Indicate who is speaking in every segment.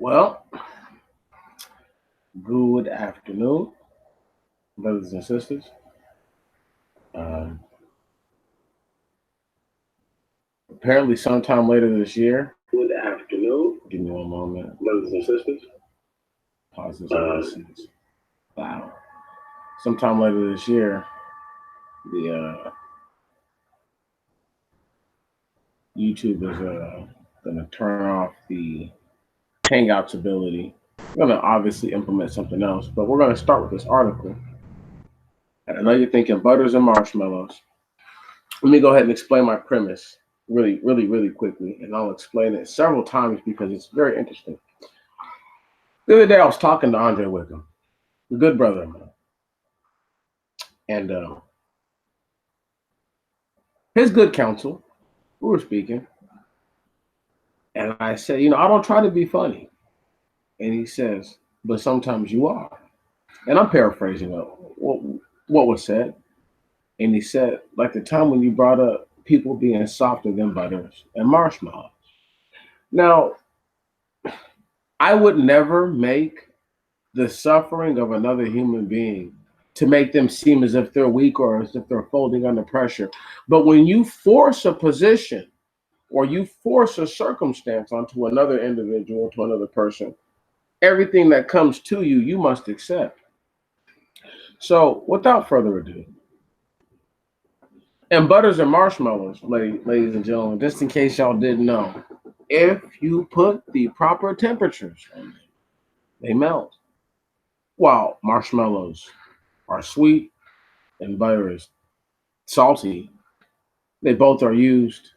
Speaker 1: Well, good afternoon, brothers and sisters. Um, Apparently, sometime later this year.
Speaker 2: Good afternoon,
Speaker 1: Give me one moment.
Speaker 2: brothers and sisters.
Speaker 1: Pause this nonsense. Wow. Sometime later this year, the YouTube is going to turn off the Hangouts ability. We're going to obviously implement something else, but we're going to start with this article. And I know you're thinking butters and marshmallows. Let me go ahead and explain my premise really quickly, and I'll explain it several times because it's very interesting. The other day, I was talking to Andre Wickham, a good brother of mine, and his good counsel. We were speaking, and I said, I don't try to be funny, and he says, but sometimes you are, and I'm paraphrasing what was said, and he said, like the time when you brought up people being softer than butters and marshmallows. Now, I would never make the suffering of another human being to make them seem as if they're weak or as if they're folding under pressure. But when you force a position or you force a circumstance onto another individual, to another person, everything that comes to you, you must accept. So, without further ado, and butters and marshmallows, ladies and gentlemen, just in case y'all didn't know, if you put the proper temperatures on them, they melt. While marshmallows are sweet and butter is salty, they both are used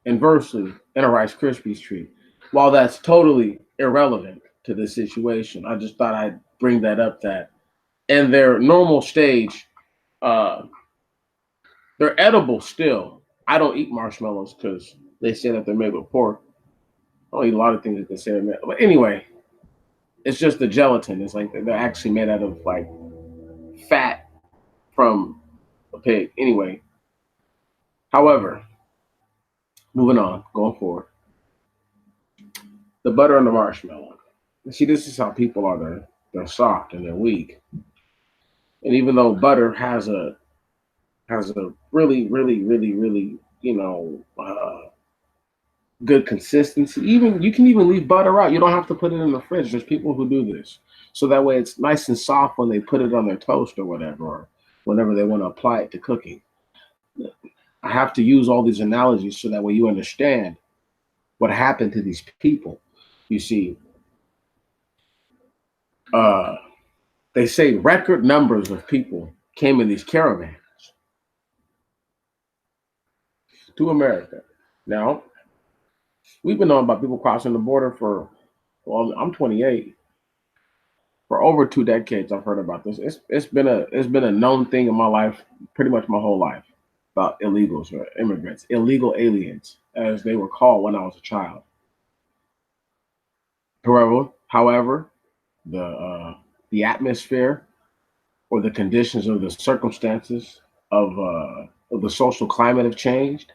Speaker 1: inversely in a Rice Krispies treat. While that's totally irrelevant to this situation, I just thought I'd bring that up. That in their normal stage, uh, they're edible still. I don't eat marshmallows because they say that they're made with pork. I don't eat a lot of things that they say they're made. But anyway, it's just the gelatin. It's like they're actually made out of like fat from a pig. Anyway, however, moving on, going forward, the butter and the marshmallow. See, this is how people are. They're soft and they're weak. And even though butter has a really good consistency. Even you can even leave butter out. You don't have to put it in the fridge. There's people who do this, so that way it's nice and soft when they put it on their toast or whatever, or whenever they want to apply it to cooking. I have to use all these analogies so that way you understand what happened to these people. You see, uh, they say record numbers of people came in these caravans to America. Now, we've been knowing about people crossing the border for, well, I'm 28. For over 2 decades, I've heard about this. It's been a known thing in my life, pretty much my whole life, about illegals or immigrants, illegal aliens, as they were called when I was a child. However, the atmosphere or the conditions or the circumstances of the social climate have changed,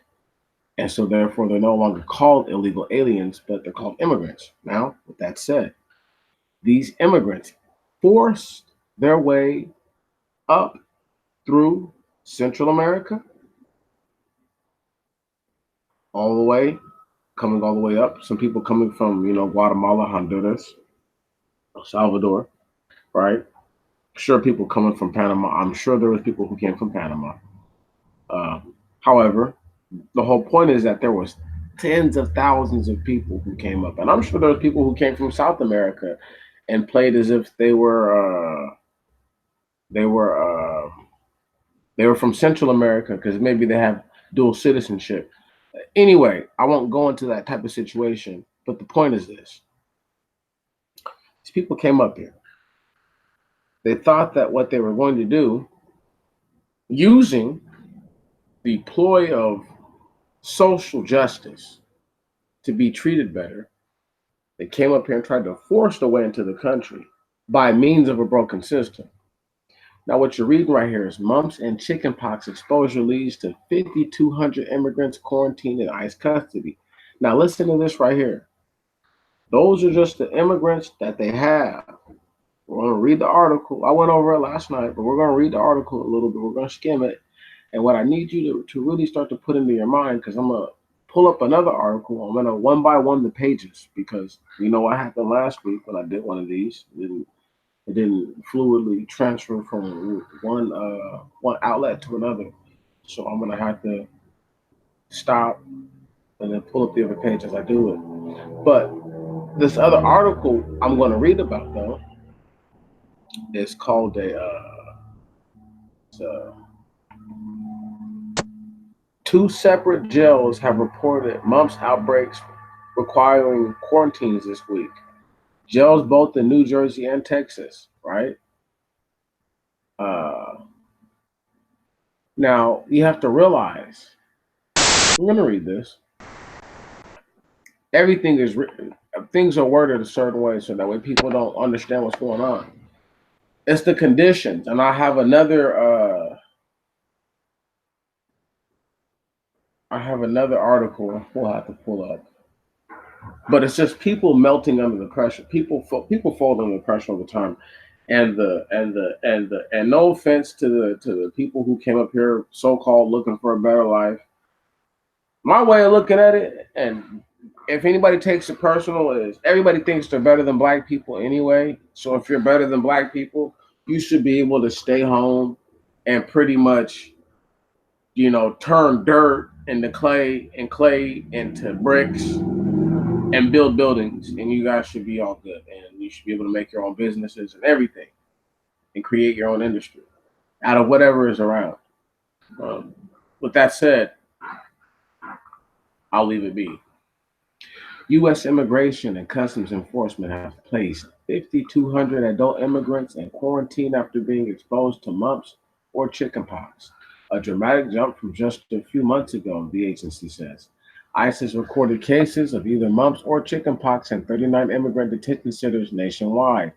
Speaker 1: and so therefore they're no longer called illegal aliens, but they're called immigrants. Now, with that said, these immigrants forced their way up through Central America, all the way, coming all the way up. Some people coming from, Guatemala, Honduras, El Salvador, right? Sure, people coming from Panama. I'm sure there was people who came from Panama. Uh, However, the whole point is that there was tens of thousands of people who came up, and I'm sure there was people who came from South America and played as if they were they were from Central America because maybe they have dual citizenship. Anyway, I won't go into that type of situation, but the point is this: these people came up here. They thought that what they were going to do, using the ploy of social justice to be treated better, they came up here and tried to force their way into the country by means of a broken system. Now, what you're reading right here is mumps and chickenpox exposure leads to 5,200 immigrants quarantined in ICE custody. Now, listen to this right here. Those are just the immigrants that they have. We're going to read the article. I went over it last night, but we're going to read the article a little bit. We're going to skim it. And what I need you to really start to put into your mind, because I'm going to pull up another article. I'm going to one by one the pages, because you know what happened last week when I did one of these. It didn't fluidly transfer from one outlet to another. So I'm going to have to stop and then pull up the other page as I do it. But this other article I'm going to read about, though, is called two separate jails have reported mumps outbreaks requiring quarantines this week. Jails both in New Jersey and Texas, right? Uh, Now, you have to realize, I'm going to read this. Everything is written, things are worded a certain way so that way people don't understand what's going on. It's the conditions. And I have another article we'll have to pull up. But it's just people melting under the pressure. People fold under the pressure all the time. And no offense to the people who came up here so called looking for a better life. My way of looking at it, and if anybody takes it personal, is everybody thinks they're better than black people anyway. So if you're better than black people, you should be able to stay home and pretty much, turn dirt into clay and clay into bricks and build buildings, and you guys should be all good, and you should be able to make your own businesses and everything, and create your own industry out of whatever is around. Um, with that said, I'll leave it be. U.S. Immigration and Customs Enforcement have placed 5,200 adult immigrants in quarantine after being exposed to mumps or chickenpox, a dramatic jump from just a few months ago, the agency says. ICE has recorded cases of either mumps or chickenpox in 39 immigrant detention centers nationwide.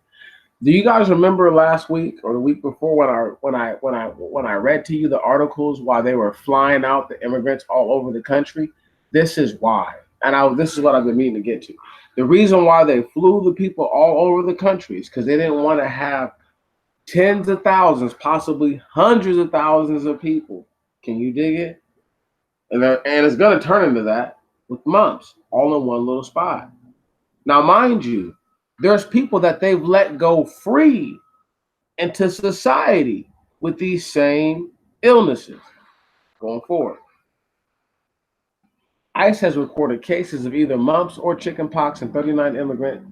Speaker 1: Do you guys remember last week or the week before when I read to you the articles while they were flying out the immigrants all over the country? This is why, and this is what I've been meaning to get to. The reason why they flew the people all over the country is because they didn't want to have tens of thousands, possibly hundreds of thousands of people. Can you dig it? And it's going to turn into that with mumps all in one little spot. Now, mind you, there's people that they've let go free into society with these same illnesses going forward. ICE has recorded cases of either mumps or chickenpox in 39 immigrant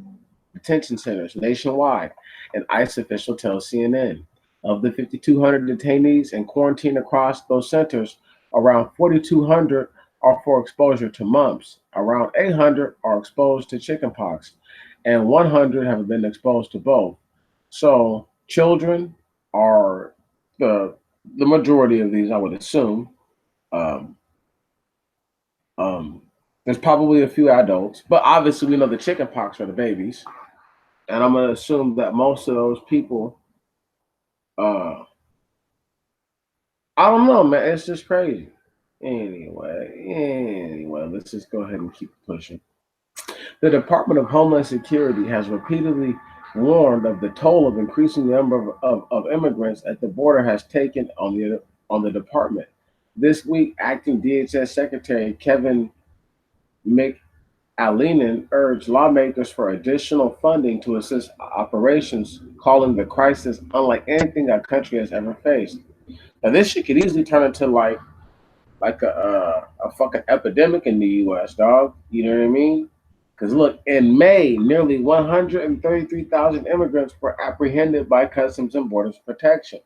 Speaker 1: detention centers nationwide, an ICE official tells CNN. Of the 5,200 detainees in quarantine across those centers, around 4,200 are for exposure to mumps, around 800 are exposed to chickenpox, and 100 have been exposed to both. So children are the majority of these, I would assume. Um, um, there's probably a few adults, but obviously we know the chickenpox are the babies, and I'm gonna assume that most of those people, uh, I don't know, man. It's just crazy. Anyway, let's just go ahead and keep pushing. The Department of Homeland Security has repeatedly warned of the toll of increasing number of immigrants at the border has taken on the department. This week, acting DHS Secretary Kevin McAleenan urged lawmakers for additional funding to assist operations, calling the crisis unlike anything our country has ever faced. Now, this shit could easily turn into like a fucking epidemic in the U.S., dog. You know what I mean? Because look, in May, nearly 133,000 immigrants were apprehended by Customs and Border Protection,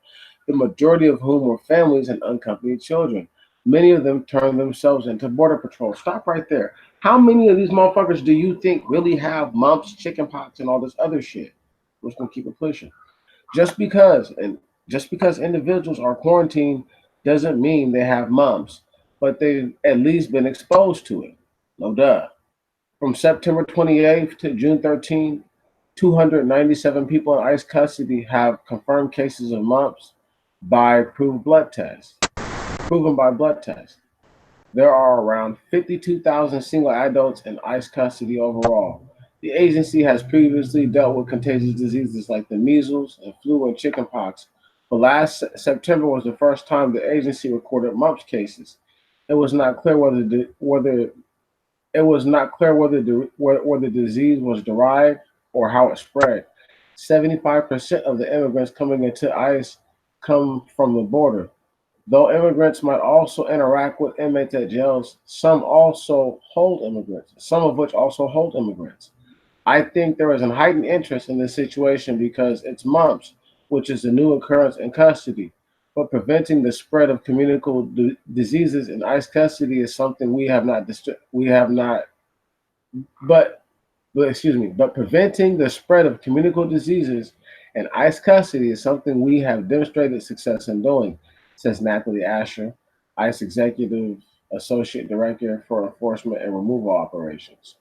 Speaker 1: the majority of whom were families and unaccompanied children. Many of them turned themselves into Border Patrol. Stop right there. How many of these motherfuckers do you think really have mumps, chickenpox, and all this other shit? I'm just gonna keep it pushing. Just because and just because individuals are quarantined doesn't mean they have mumps, but they've at least been exposed to it. No duh. From September 28th to June 13th, 297 people in ICE custody have confirmed cases of mumps by proven by blood tests. There are around 52,000 single adults in ICE custody overall. The agency has previously dealt with contagious diseases like the measles and flu and chickenpox, but last September was the first time the agency recorded mumps cases. It was not clear whether it was not clear whether the disease was derived or how it spread. 75% of the immigrants coming into ICE come from the border. Though immigrants might also interact with inmates at jails, some of which also hold immigrants. I think there is a heightened interest in this situation because it's mumps, which is a new occurrence in custody. But preventing the spread of communicable diseases in ICE custody is something we have not but but preventing the spread of communicable diseases in ICE custody is something we have demonstrated success in doing, says Natalie Asher, ICE Executive Associate Director for Enforcement and Removal Operations.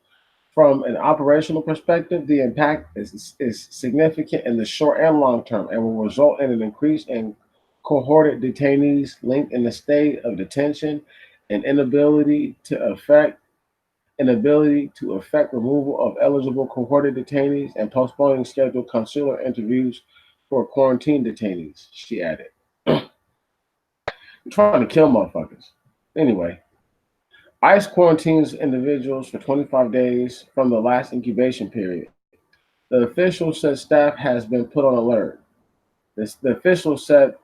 Speaker 1: From an operational perspective, the impact is significant in the short and long term and will result in an increase in cohorted detainees linked in the state of detention and inability to effect removal of eligible cohorted detainees and postponing scheduled consular interviews for quarantine detainees, she added. Trying to kill motherfuckers. Anyway, ICE quarantines individuals for 25 days from the last incubation period. The official said staff has been put on alert. This, the official said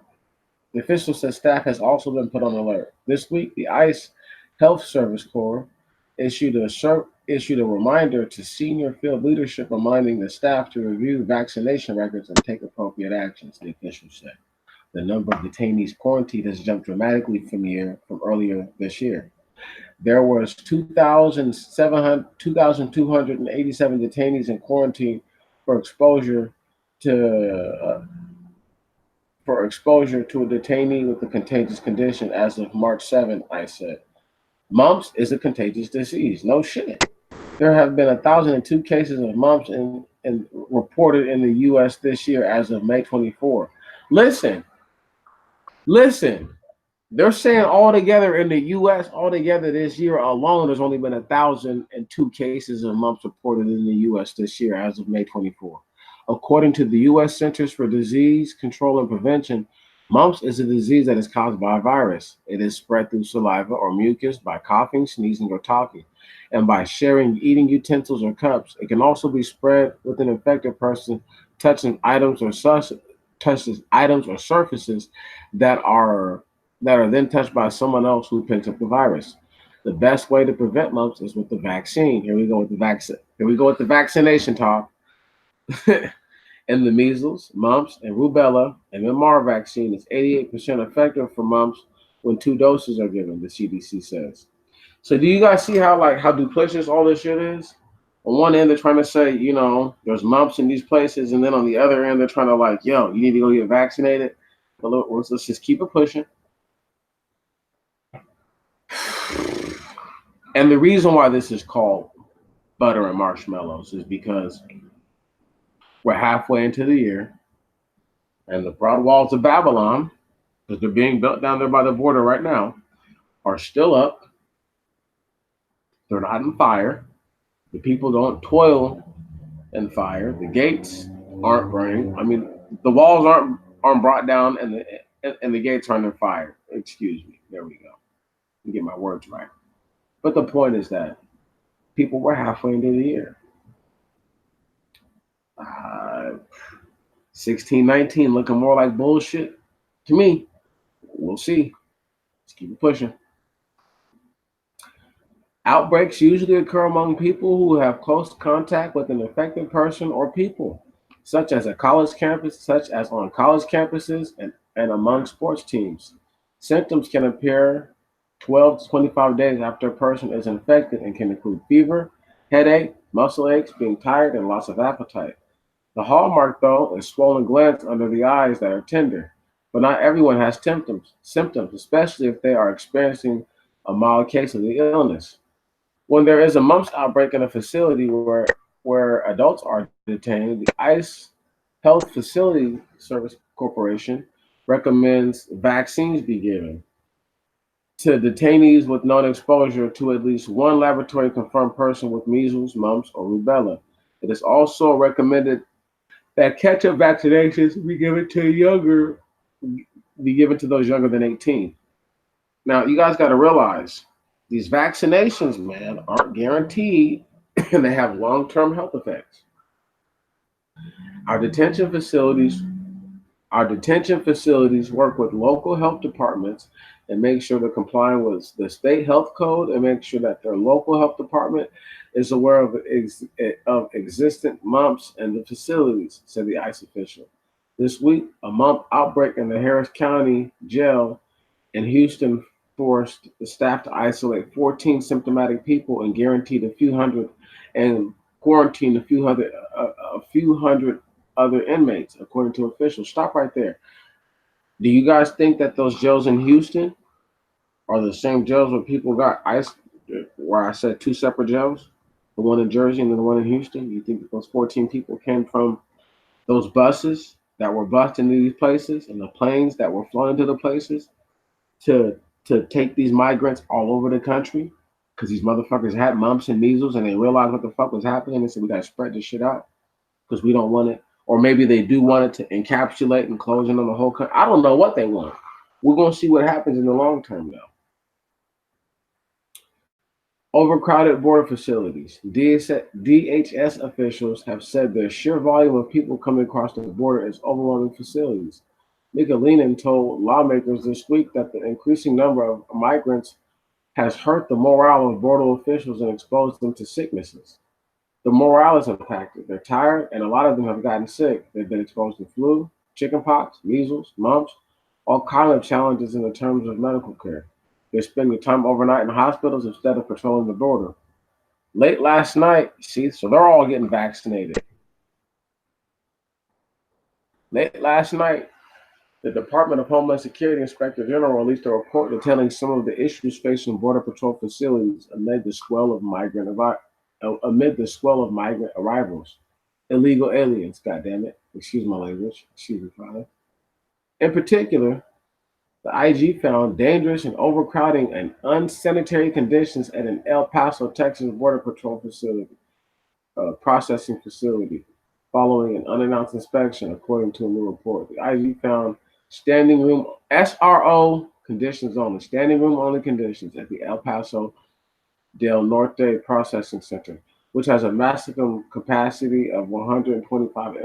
Speaker 1: The official said staff has also been put on alert. This week, the ICE Health Service Corps issued a reminder to senior field leadership reminding the staff to review vaccination records and take appropriate actions, the official said. The number of detainees quarantined has jumped dramatically from earlier this year. There was 2,287 detainees in quarantine for exposure to a detainee with a contagious condition as of March 7th, I said. Mumps is a contagious disease. No shit. There have been 1,002 cases of mumps reported in the U.S. this year as of May 24. Listen, listen. They're saying altogether in the U.S. altogether this year alone, there's only been 1,002 cases of mumps reported in the U.S. this year as of May 24. According to the U.S. Centers for Disease Control and Prevention, mumps is a disease that is caused by a virus. It is spread through saliva or mucus by coughing, sneezing, or talking, and by sharing eating utensils or cups. It can also be spread with an infected person touching items or surfaces that are then touched by someone else who picks up the virus. The best way to prevent mumps is with the vaccine. Here we go with the vaccine. Here we go with the vaccination talk. And the measles, mumps, and rubella MMR vaccine is 88% effective for mumps when 2 doses are given, the CDC says. So do you guys see how duplicitous all this shit is? On one end, they're trying to say, there's mumps in these places, and then on the other end, they're trying to yo, you need to go get vaccinated. But let's just keep it pushing. And the reason why this is called butter and marshmallows is because we're halfway into the year, and the broad walls of Babylon, because they're being built down there by the border right now, are still up. They're not in fire. The people don't toil in fire. The gates aren't burning. I mean, the walls aren't brought down, and the gates aren't in fire. Excuse me. There we go. Let me get my words right. But the point is that people were halfway into the year. 1619 looking more like bullshit to me. We'll see. Let's keep it pushing. Outbreaks usually occur among people who have close contact with an infected person or people, such as on college campuses and among sports teams. Symptoms can appear 12 to 25 days after a person is infected and can include fever, headache, muscle aches, being tired, and loss of appetite. The hallmark, though, is swollen glands under the eyes that are tender. But not everyone has symptoms, especially if they are experiencing a mild case of the illness. When there is a mumps outbreak in a facility where adults are detained, the ICE Health Facility Service Corporation recommends vaccines be given to detainees with known exposure to at least one laboratory confirmed person with measles, mumps, or rubella. It is also recommended that catch-up vaccinations be given to those younger than 18. Now, you guys got to realize these vaccinations, man, aren't guaranteed, and they have long-term health effects. Our detention facilities Our detention facilities work with local health departments and make sure they're complying with the state health code and make sure that their local health department is aware of existent mumps in the facilities, said the ICE official. This week, a mump outbreak in the Harris County jail in Houston forced the staff to isolate 14 symptomatic people and guaranteed a few hundred and quarantine a few hundred other inmates, according to officials. Stop right there. Do you guys think that those jails in Houston are the same jails where people got ice? Where I said two separate jails, the one in Jersey and the one in Houston? You think that those 14 people came from those buses that were bused into these places and the planes that were flown into the places to take these migrants all over the country? Because these motherfuckers had mumps and measles and they realized what the fuck was happening and said we gotta spread this shit out because we don't want it. Or maybe they do want it to encapsulate and close in on the whole country. I don't know what they want. We're going to see what happens in the long term, though. Overcrowded border facilities. DHS officials have said the sheer volume of people coming across the border is overwhelming facilities. Michelinin told lawmakers this week that the increasing number of migrants has hurt the morale of border officials and exposed them to sicknesses. The morale is impacted. They're tired, and a lot of them have gotten sick. They've been exposed to flu, chickenpox, measles, mumps, all kinds of challenges in the terms of medical care. They're spending time overnight in hospitals instead of patrolling the border. Late last night, see, so they're all getting vaccinated. Late last night, the Department of Homeland Security Inspector General released a report detailing some of the issues facing Border Patrol facilities amid the swell of migrant arrivals. Illegal aliens, goddammit. Excuse my language. Excuse me, Father. In particular, the IG found dangerous and overcrowding and unsanitary conditions at an El Paso, Texas Border Patrol processing facility following an unannounced inspection, according to a new report. The IG found standing room SRO conditions only, standing room only conditions at the El Paso del Norte Processing Center, which has a maximum capacity of 125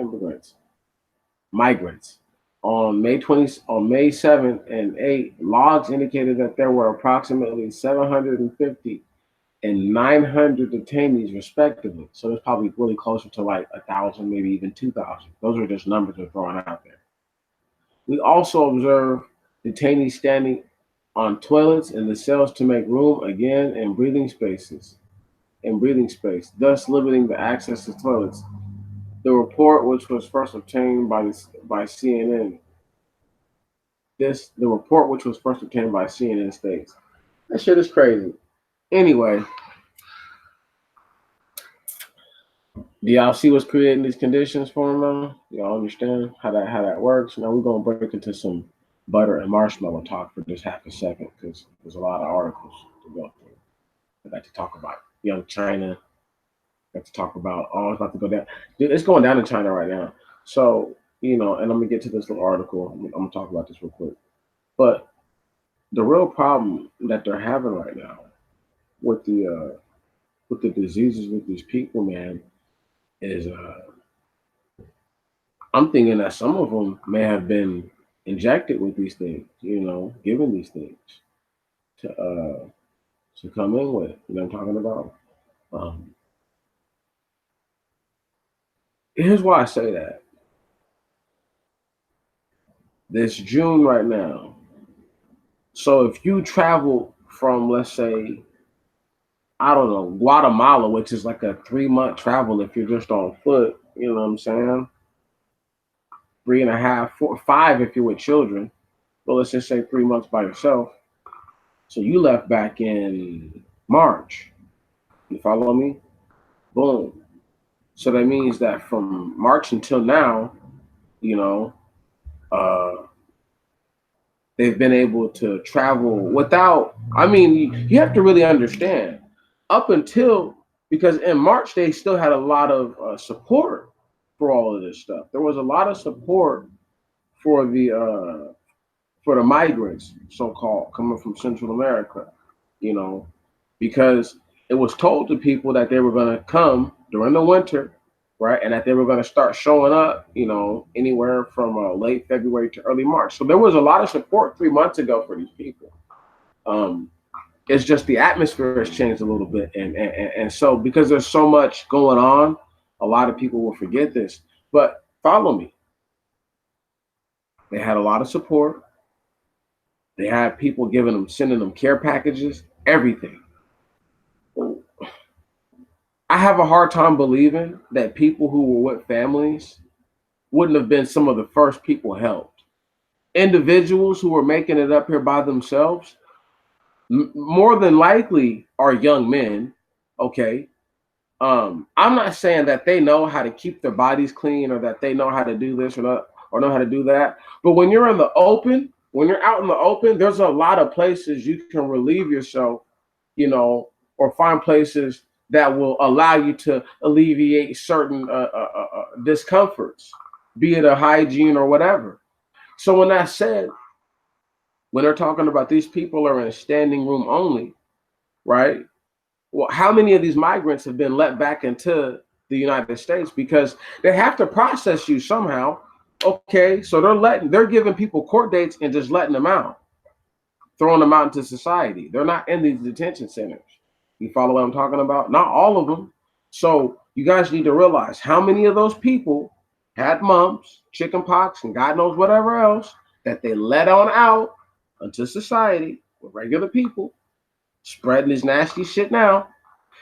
Speaker 1: migrants. On May 7th and 8th, logs indicated that there were approximately 750 and 900 detainees, respectively. So it's probably really closer to like 1,000, maybe even 2,000. Those are just numbers they're throwing out there. We also observed detainees standing on toilets in the cells to make room again in breathing space, thus limiting the access to toilets. The report, which was first obtained by CNN, states that shit is crazy. Anyway, do y'all see what's creating these conditions for them now? Y'all understand how that works? Now we're gonna break into some butter and marshmallow talk for just half a second because there's a lot of articles to go through. I got to talk about young China. I got to talk about it's about to go down. Dude, it's going down in China right now. So and I'm gonna get to this little article. I'm gonna talk about this real quick. But the real problem that they're having right now with the diseases with these people, man, is I'm thinking that some of them may have been injected with these things, given these things to come in with. You know what I'm talking about? Here's why I say that. This June right now. So if you travel from, let's say, I don't know, Guatemala, which is like a 3-month travel if you're just on foot, you know what I'm saying? 3.5, 4, 5 if you're with children. But let's just say 3 months by yourself. So you left back in March. You follow me? Boom. So that means that from March until now, they've been able to travel without, you have to really understand, up until because in March they still had a lot of support for all of this stuff. There was a lot of support for the migrants, so called, coming from Central America, you know, because it was told to people that they were going to come during the winter, right, and that they were going to start showing up, anywhere from late February to early March. So there was a lot of support 3 months ago for these people. Um, it's just the atmosphere has changed a little bit, and so because there's so much going on, a lot of people will forget this. But follow me. They had a lot of support. They had people sending them care packages, everything. I have a hard time believing that people who were with families wouldn't have been some of the first people helped. Individuals who were making it up here by themselves, more than likely are young men. Okay. I'm not saying that they know how to keep their bodies clean or that they know how to do this or not or know how to do that. But when you're out in the open, there's a lot of places you can relieve yourself, or find places that will allow you to alleviate certain discomforts, be it a hygiene or whatever. So when that's said, when they're talking about these people are in a standing room only, right? Well, how many of these migrants have been let back into the United States because they have to process you somehow? Okay, so they're giving people court dates and just letting them out, throwing them out into society. They're not in these detention centers. You follow what I'm talking about? Not all of them. So you guys need to realize how many of those people had mumps, chicken pox, and God knows whatever else that they let on out into society with regular people spreading this nasty shit now.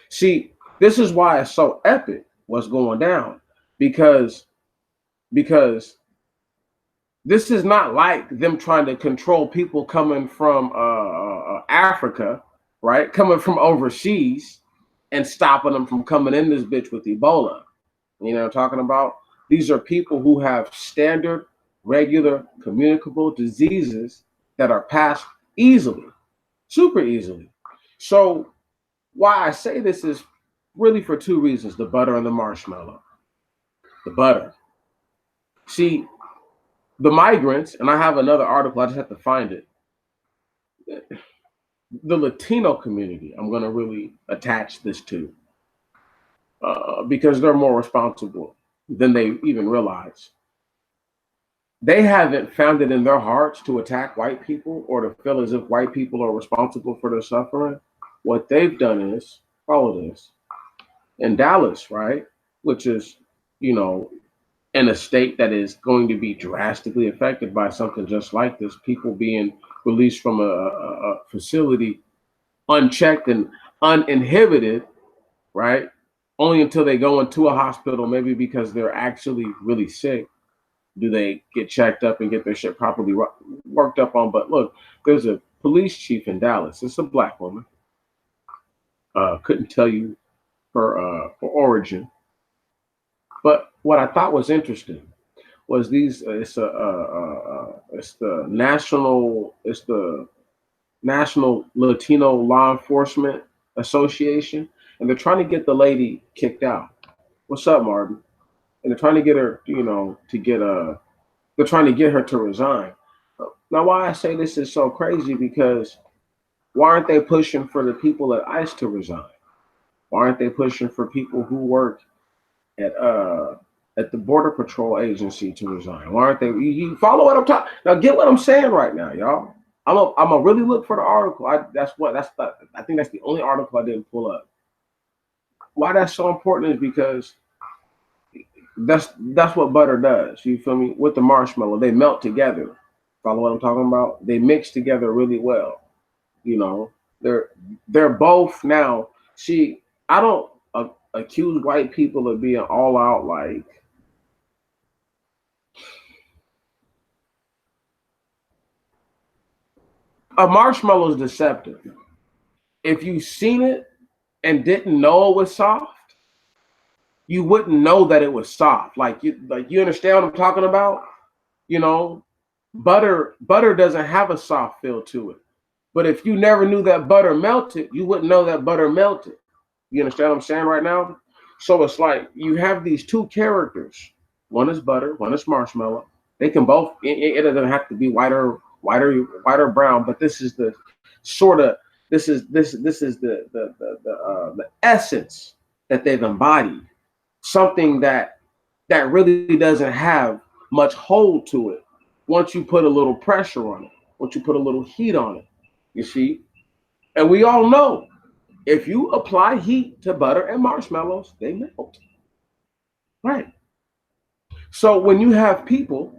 Speaker 1: See, this is why it's so epic what's going down because because this is not like them trying to control people coming from Africa, right? Coming from overseas and stopping them from coming in this bitch with Ebola. You know what I'm talking about? These are people who have standard, regular, communicable diseases that are passed easily, super easily. So why I say this is really for two reasons: the butter and the marshmallow. The butter. See, the migrants, and I have another article, I just have to find it. The Latino community, I'm going to really attach this to because they're more responsible than they even realize. They haven't found it in their hearts to attack white people or to feel as if white people are responsible for their suffering. What they've done is follow this. In Dallas, right, which is, in a state that is going to be drastically affected by something just like this, people being released from a facility unchecked and uninhibited, right? Only until they go into a hospital, maybe because they're actually really sick, do they get checked up and get their shit properly worked up on. But look, there's a police chief in Dallas. It's a black woman. Couldn't tell you her origin. But what I thought was interesting was it's the National Latino Law Enforcement Association, and they're trying to get the lady kicked out. What's up, Martin? And they're trying to get her, they're trying to get her to resign. Now, why I say this is so crazy because why aren't they pushing for the people at ICE to resign? Why aren't they pushing for people who work at the Border Patrol Agency to resign? Why aren't they? You follow what I'm talking? Now, get what I'm saying right now, y'all. I'm gonna really look for the article. I think that's the only article I didn't pull up. Why that's so important is because that's what butter does. You feel me? With the marshmallow, they melt together. Follow what I'm talking about? They mix together really well. You know, they're both now. See, I don't accuse white people of being all out like a marshmallow is deceptive. If you seen it and didn't know it was soft, you wouldn't know that it was soft. Like you understand what I'm talking about? You know, butter doesn't have a soft feel to it. But if you never knew that butter melted, you wouldn't know that butter melted. You understand what I'm saying right now? So it's like you have these two characters. One is butter, one is marshmallow. They can both. It doesn't have to be white or brown. But this is the sort of this is the essence that they've embodied. Something that really doesn't have much hold to it. Once you put a little pressure on it, once you put a little heat on it, you see. And we all know if you apply heat to butter and marshmallows, they melt. Right. So when you have people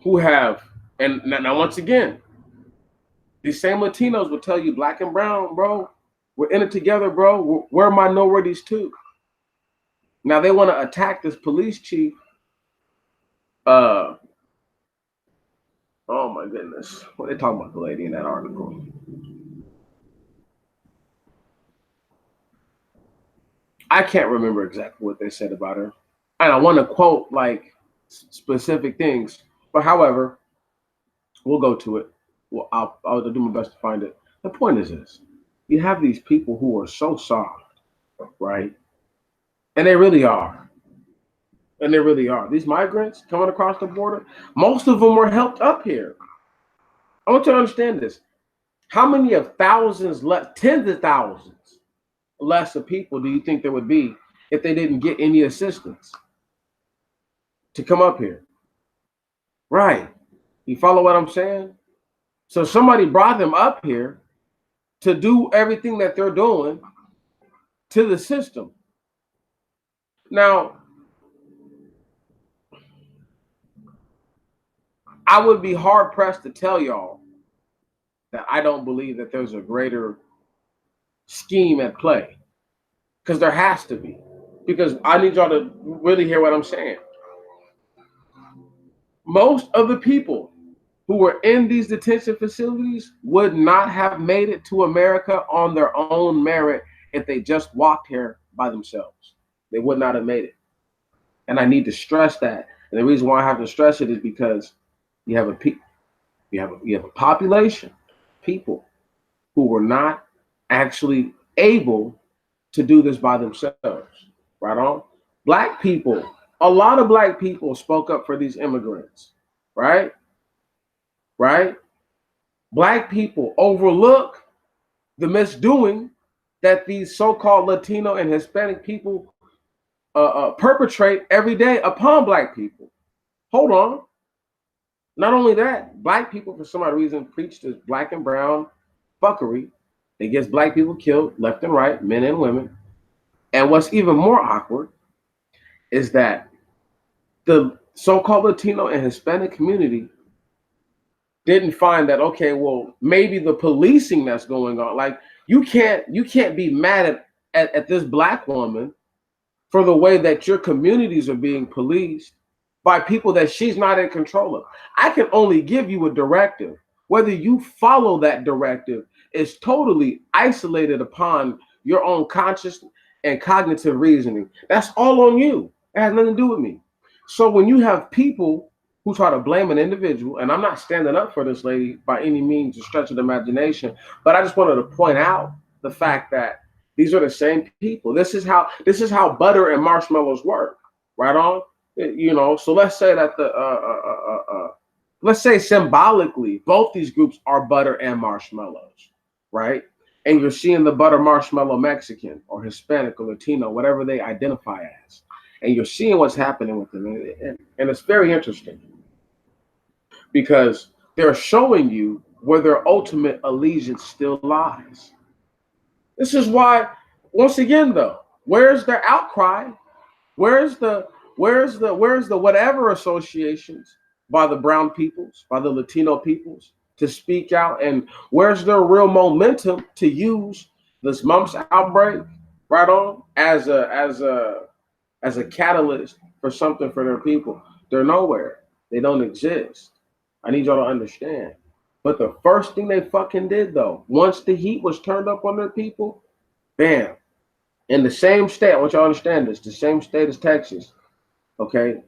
Speaker 1: who have, and now once again, these same Latinos will tell you black and brown, bro, we're in it together, bro. We're minorities too. Now they want to attack this police chief. Uh, oh my goodness, what are they talking about the lady in that article? I can't remember exactly what they said about her, and I want to quote like specific things. But however, we'll go to it. Well, I'll do my best to find it. The point is this: you have these people who are so soft, right? And they really are. And they really are. These migrants coming across the border, most of them were helped up here. I want you to understand this. How many of thousands less, tens of thousands less of people do you think there would be if they didn't get any assistance to come up here? Right. You follow what I'm saying? So somebody brought them up here to do everything that they're doing to the system. Now, I would be hard pressed to tell y'all that I don't believe that there's a greater scheme at play, because there has to be. Because I need y'all to really hear what I'm saying. Most of the people who were in these detention facilities would not have made it to America on their own merit if they just walked here by themselves. They would not have made it. And I need to stress that. And the reason why I have to stress it is because you have a population, people who were not actually able to do this by themselves. Right on? Black people, a lot of black people spoke up for these immigrants. Right? Right? Black people overlook the misdoing that these so-called Latino and Hispanic people perpetrate every day upon black people. Hold on. Not only that, black people, for some odd reason, preach this black and brown fuckery. It gets black people killed left and right, men and women. And what's even more awkward is that the so-called Latino and Hispanic community didn't find that, okay, well, maybe the policing that's going on, like you can't be mad at this black woman for the way that your communities are being policed by people that she's not in control of. I can only give you a directive. Whether you follow that directive is totally isolated upon your own conscious and cognitive reasoning. That's all on you. It has nothing to do with me. So when you have people who try to blame an individual, and I'm not standing up for this lady by any means, a stretch of the imagination, but I just wanted to point out the fact that these are the same people. This is how butter and marshmallows work. Right on. So let's say that let's say symbolically, both these groups are butter and marshmallows, right? And you're seeing the butter marshmallow Mexican or Hispanic or Latino, whatever they identify as, and you're seeing what's happening with them, and it's very interesting because they're showing you where their ultimate allegiance still lies. This is why, once again, though, where's their outcry? Where's the whatever associations by the brown peoples, by the Latino peoples to speak out, and where's their real momentum to use this mumps outbreak right on as a catalyst for something for their people? They're nowhere. They don't exist. I need y'all to understand. But the first thing they fucking did, though, once the heat was turned up on their people, bam. In the same state, I want y'all to understand this, the same state as Texas, okay?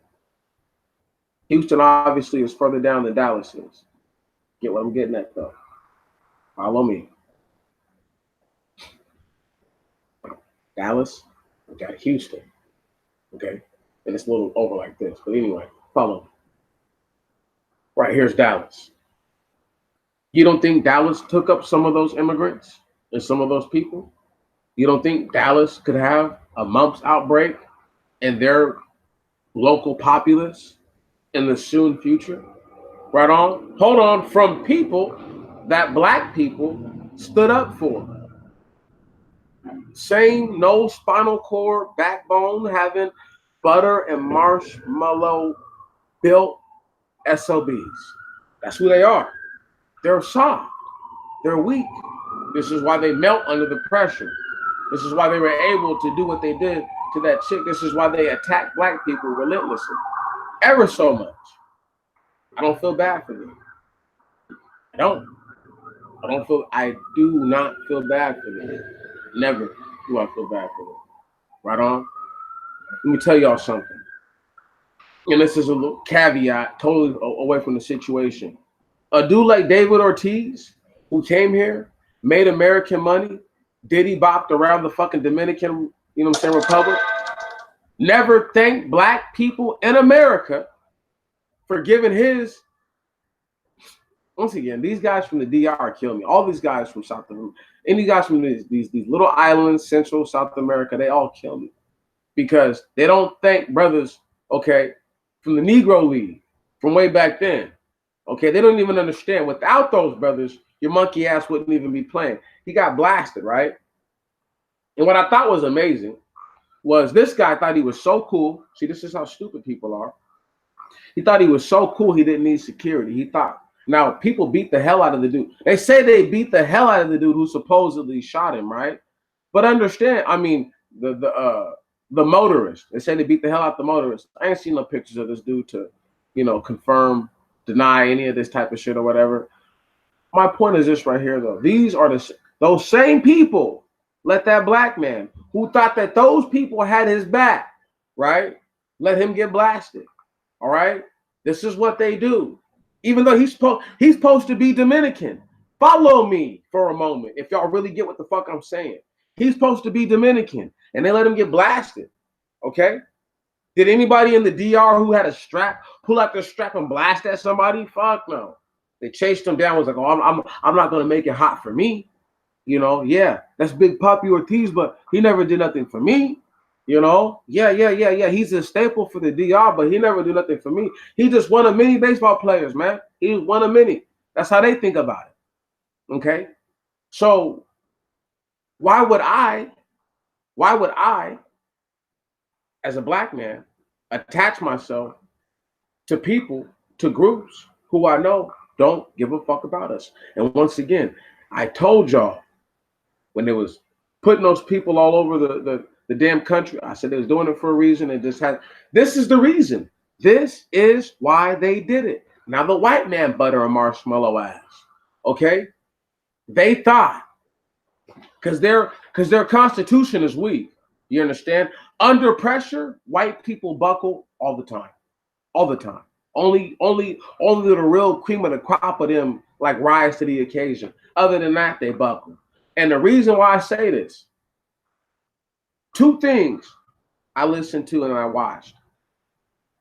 Speaker 1: Houston obviously is further down than Dallas is. Get what I'm getting at, though. Follow me. Dallas, we got Houston. Okay, and it's a little over like this, but anyway, follow me. Right here's Dallas. You don't think Dallas took up some of those immigrants and some of those people? You don't think Dallas could have a mumps outbreak in their local populace in the soon future? Right on. Hold on. From people that black people stood up for. Same no spinal cord, backbone, having butter and marshmallow built SOBs. That's who they are. They're soft. They're weak. This is why they melt under the pressure. This is why they were able to do what they did to that chick. This is why they attack black people relentlessly. Ever so much. I don't feel bad for them. I don't. I do not feel bad for them. Never do I feel bad for them. Right on? Let me tell y'all something. And this is a little caveat, totally away from the situation. A dude like David Ortiz, who came here, made American money, diddy bopped around the fucking Dominican, Republic, never thanked black people in America for giving his. Once again, these guys from the DR kill me. All these guys from South America, any guys from these little islands, Central South America, they all kill me because they don't thank brothers, okay, from the Negro League from way back then. Okay, they don't even understand. Without those brothers, your monkey ass wouldn't even be playing. He got blasted, right? And what I thought was amazing was this guy thought he was so cool. See, this is how stupid people are. He thought he was so cool he didn't need security. He thought, now people beat the hell out of the dude. They say they beat the hell out of the dude who supposedly shot him, right? But understand, I mean, the motorist. They say they beat the hell out of the motorist. I ain't seen no pictures of this dude to, confirm, deny any of this type of shit or whatever. My point is this right here, though. These are those same people let that black man who thought that those people had his back, right? Let him get blasted. All right? This is what they do. Even though he's supposed to be Dominican. Follow me for a moment if y'all really get what the fuck I'm saying. He's supposed to be Dominican, and they let him get blasted. Okay? Did anybody in the DR who had a strap pull out their strap and blast at somebody? Fuck no. They chased him down. Was like, oh, I'm not gonna make it hot for me. Yeah, that's Big Papi Ortiz, but he never did nothing for me. Yeah. He's a staple for the DR, but he never did nothing for me. He just one of many baseball players, man. He was one of many. That's how they think about it. Okay, so why would I, as a black man, attach myself to people, to groups who I know don't give a fuck about us? And once again, I told y'all when they was putting those people all over the damn country, I said they was doing it for a reason. And this is the reason. This is why they did it. Now the white man butter a marshmallow ass. Okay? They thought because their constitution is weak. You understand? Under pressure, white people buckle all the time. All the time. Only the real cream of the crop of them like rise to the occasion. Other than that, they buckle. And the reason why I say this, two things I listened to and I watched.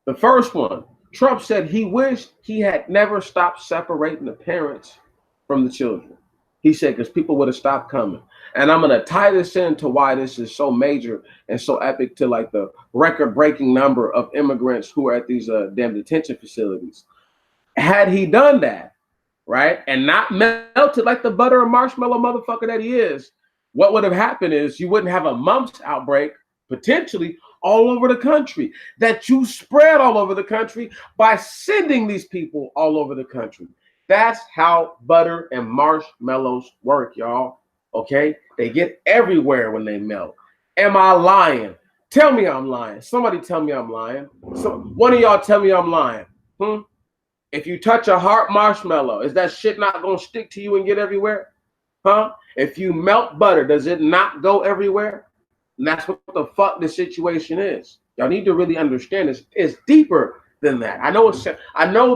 Speaker 1: The first one, Trump said he wished he had never stopped separating the parents from the children. He said, because people would have stopped coming. And I'm going to tie this into why this is so major and so epic to like the record-breaking number of immigrants who are at these damn detention facilities. Had he done that, right, and not melted like the butter and marshmallow motherfucker that he is, what would have happened is you wouldn't have a mumps outbreak, potentially, all over the country, that you spread all over the country by sending these people all over the country. That's how butter and marshmallows work, y'all. Okay? They get everywhere when they melt. Am I lying? Tell me I'm lying. Somebody tell me I'm lying. One of y'all tell me I'm lying. If you touch a hard marshmallow, is that shit not going to stick to you and get everywhere? Huh? If you melt butter, does it not go everywhere? And that's what the fuck the situation is. Y'all need to really understand this. It's deeper than that. I know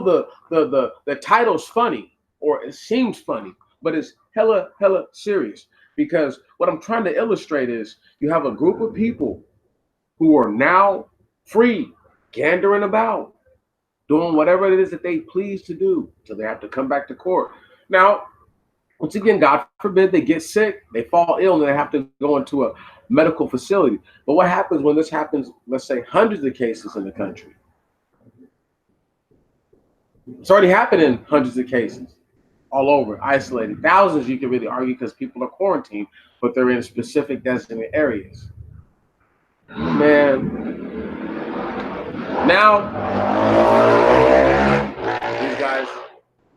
Speaker 1: the title's funny, or it seems funny, but it's hella serious. Because what I'm trying to illustrate is you have a group of people who are now free, gandering about, doing whatever it is that they please to do, so they have to come back to court. Now, once again, God forbid they get sick, they fall ill, and they have to go into a medical facility. But what happens when this happens, let's say hundreds of cases in the country? It's already happened in hundreds of cases all over, isolated. Thousands, you can really argue, because people are quarantined, but they're in specific designated areas. Man, now these guys,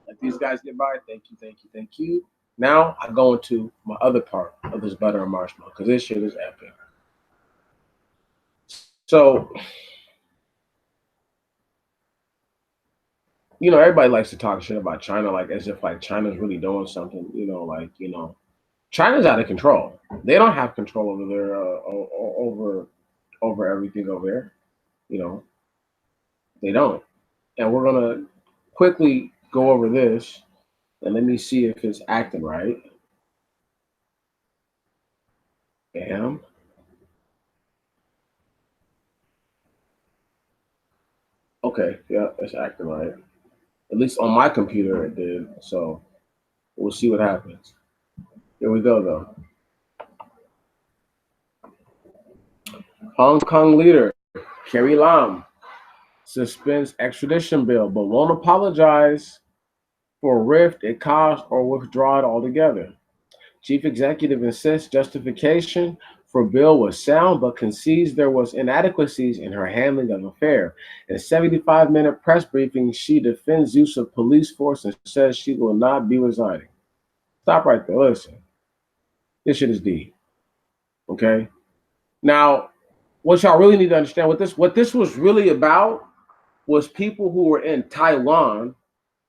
Speaker 1: let these guys get by. Thank you, thank you, thank you. Now I go into my other part of this butter and marshmallow, because this shit is epic. So, everybody likes to talk shit about China, like as if like China's really doing something. China's out of control. They don't have control over their over everything over there. They don't. And we're gonna quickly go over this, and let me see if it's acting right. Bam. Okay, yeah, it's acting right. At least on my computer it did. So we'll see what happens. Here we go though. Hong Kong leader Carrie Lam suspends extradition bill but won't apologize for rift it caused or withdraw it altogether. Chief executive insists justification for bill was sound but concedes there was inadequacies in her handling of affair. In a 75-minute press briefing, she defends use of police force and says she will not be resigning. Stop right there. Listen, this shit is deep. Okay? Now, what y'all really need to understand, what this was really about was people who were in Taiwan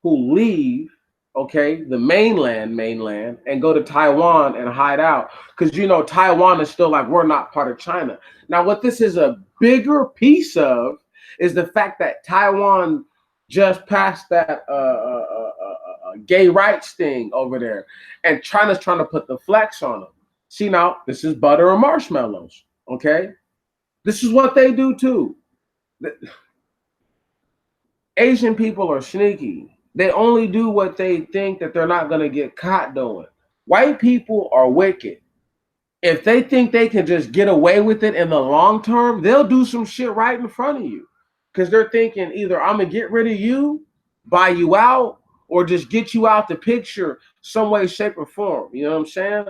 Speaker 1: who leave, okay, the mainland, and go to Taiwan and hide out. Because, Taiwan is still like, we're not part of China. Now, what this is a bigger piece of is the fact that Taiwan just passed that gay rights thing over there. And China's trying to put the flex on them. See, now, this is butter and marshmallows, okay? This is what they do, too. Asian people are sneaky. They only do what they think that they're not going to get caught doing. White people are wicked. If they think they can just get away with it in the long term, they'll do some shit right in front of you. Because they're thinking either I'm going to get rid of you, buy you out, or just get you out the picture some way, shape, or form. You know what I'm saying?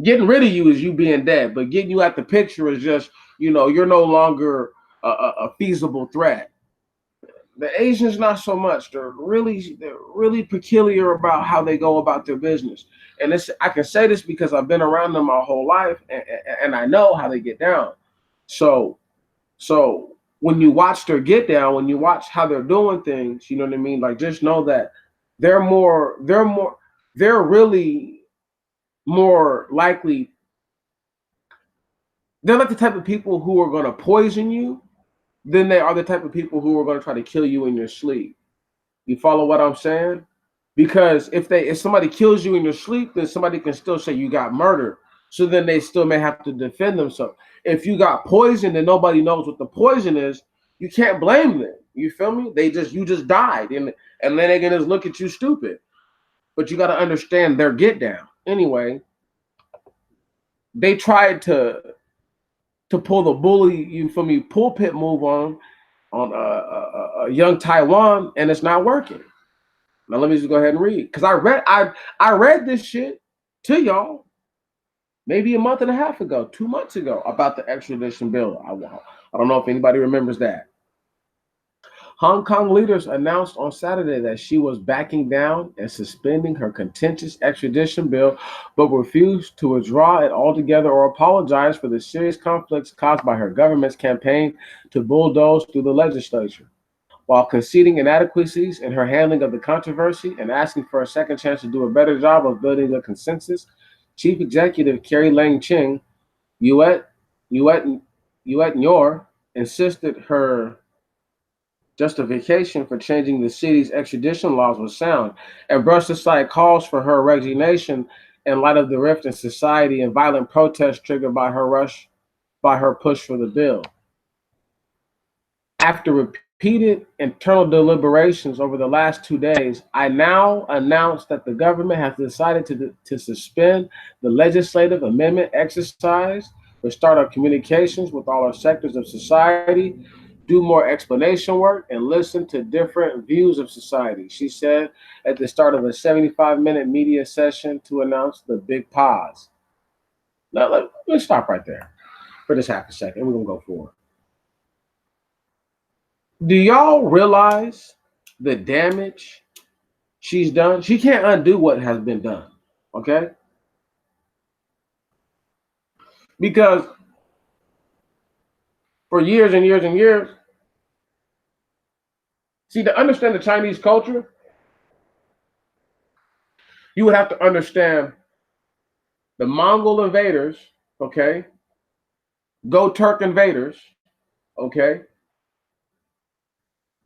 Speaker 1: Getting rid of you is you being dead, but getting you out the picture is just, you're no longer a feasible threat. The Asians, not so much. They're really peculiar about how they go about their business. And I can say this because I've been around them my whole life, and I know how they get down. So when you watch their get down, when you watch how they're doing things, you know what I mean? Like, just know that they're really more likely. They're not the type of people who are going to poison you. Then they are the type of people who are going to try to kill you in your sleep. You follow what I'm saying? Because if somebody kills you in your sleep, then somebody can still say you got murdered. So then they still may have to defend themselves. If you got poisoned and nobody knows what the poison is, you can't blame them. You feel me? You just died, and then they can just look at you stupid. But you got to understand their get down. Anyway, they tried to pull the bully, you feel me, pulpit move on young Taiwan, and it's not working. Now let me just go ahead and read, because I read this shit to y'all maybe a month and a half ago, 2 months ago, about the extradition bill. I don't know if anybody remembers that. Hong Kong leaders announced on Saturday that she was backing down and suspending her contentious extradition bill, but refused to withdraw it altogether or apologize for the serious conflicts caused by her government's campaign to bulldoze through the legislature. While conceding inadequacies in her handling of the controversy and asking for a second chance to do a better job of building a consensus, Chief Executive Carrie Lam Ching, Yuet Nyor, insisted her justification for changing the city's extradition laws was sound and brushed aside calls for her resignation in light of the rift in society and violent protests triggered by her push for the bill. After repeated internal deliberations over the last 2 days, I now announce that the government has decided to suspend the legislative amendment exercise, restart our communications with all our sectors of society, do more explanation work, and listen to different views of society, she said at the start of a 75-minute media session to announce the big pause. Now, let's stop right there for just half a second. We're going to go forward. Do y'all realize the damage she's done? She can't undo what has been done, okay? Because for years and years and years, see, to understand the Chinese culture, you would have to understand the Mongol invaders, okay? Go Turk invaders, okay?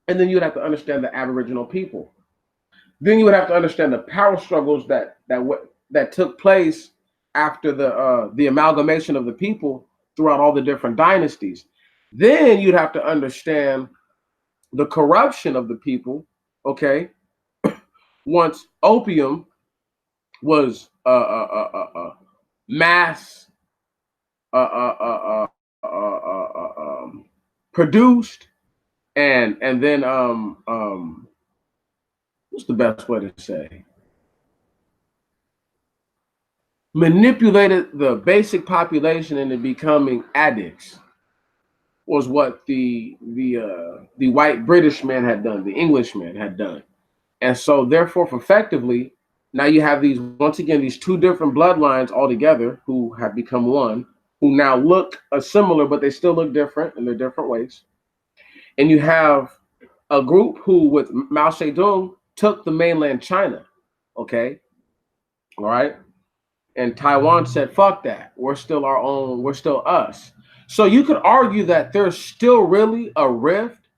Speaker 1: And then you'd have to understand the Aboriginal people. Then you would have to understand the power struggles that took place after the amalgamation of the people throughout all the different dynasties. Then you'd have to understand the corruption of the people. Okay, once opium was mass produced, and then what's the best way to say? Manipulated the basic population into becoming addicts was what the white British man had done, the Englishman had done. And so therefore effectively, now you have these, once again, these two different bloodlines all together who have become one, who now look similar, but they still look different in their different ways. And you have a group who, with Mao Zedong, took the mainland China, okay, all right? And Taiwan said, fuck that. We're still our own. We're still us. So you could argue that there's still really a rift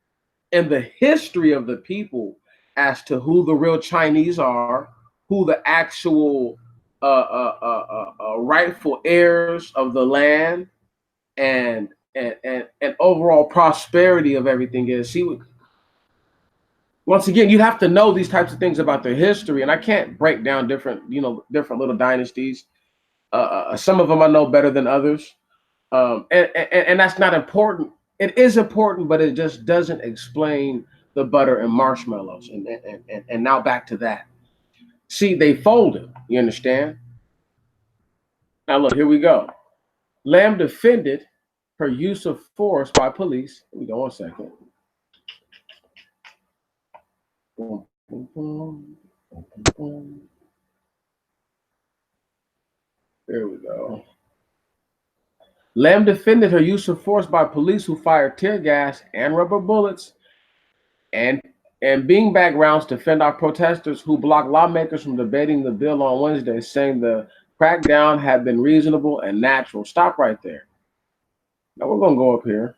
Speaker 1: in the history of the people as to who the real Chinese are, who the actual rightful heirs of the land and overall prosperity of everything is. See, once again, you have to know these types of things about their history, and I can't break down different little dynasties. Some of them I know better than others, and that's not important. It is important, but it just doesn't explain the butter and marshmallows. And now back to that. See, they folded. You understand? Now look, here we go. Lamb defended her use of force by police. Here we go. 1 second. Boom, boom, boom, boom, boom. There we go. Lamb defended her use of force by police who fired tear gas and rubber bullets and beanbag rounds to fend off protesters who blocked lawmakers from debating the bill on Wednesday, saying the crackdown had been reasonable and natural. Stop right there. Now we're gonna go up here.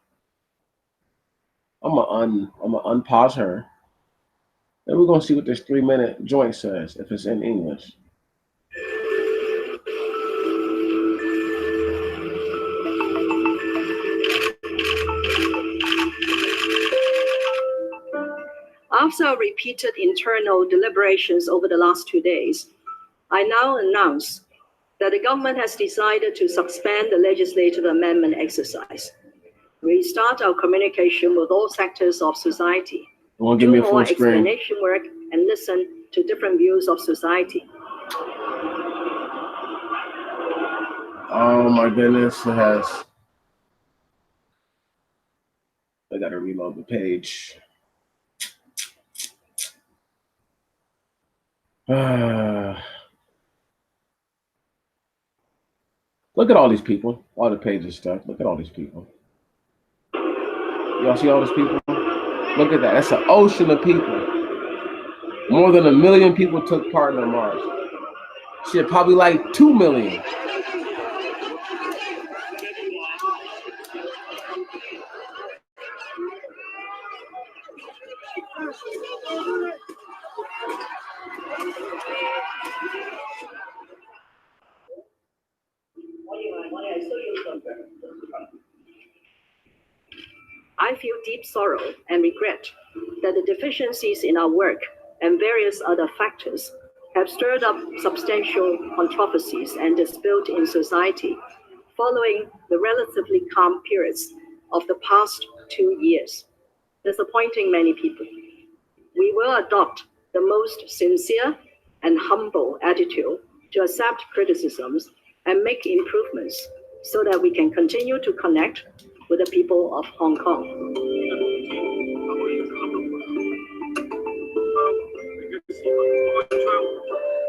Speaker 1: I'm gonna unpause her. And we're gonna see what this 3-minute joint says, if it's in English.
Speaker 3: After repeated internal deliberations over the last 2 days, I now announce that the government has decided to suspend the legislative amendment exercise, restart our communication with all sectors of society, do more explanation work, and listen to different views of society.
Speaker 1: Oh my goodness, it has. I gotta reload the page. Look at all these people, all the pages stuff. Look at all these people. Y'all see all these people? Look at that. That's an ocean of people. More than 1 million people took part in the march. Shit, probably like 2 million.
Speaker 3: I feel deep sorrow and regret that the deficiencies in our work and various other factors have stirred up substantial controversies and dispute in society following the relatively calm periods of the past 2 years, disappointing many people. We will adopt the most sincere and humble attitude to accept criticisms and make improvements so that we can continue to connect with the people of Hong Kong.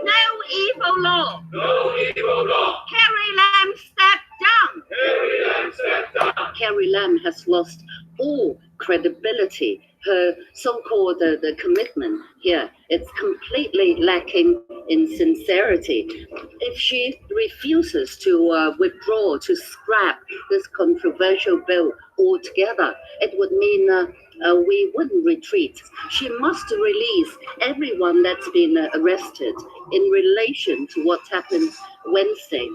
Speaker 4: No evil law.
Speaker 2: No evil law.
Speaker 4: Carrie Lam, step down.
Speaker 2: Carrie Lam, step down.
Speaker 4: Carrie Lam has lost all credibility. Her so-called the commitment here, it's completely lacking in sincerity. If she refuses to withdraw, to scrap this controversial bill altogether, it would mean we wouldn't retreat. She must release everyone that's been arrested in relation to what happened Wednesday.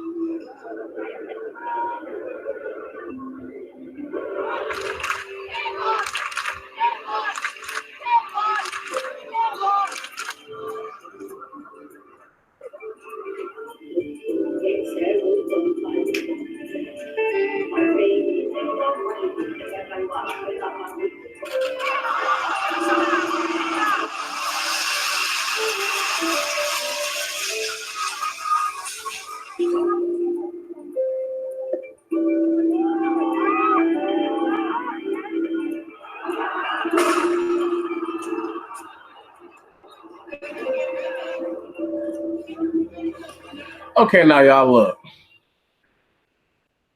Speaker 1: Okay, now y'all look.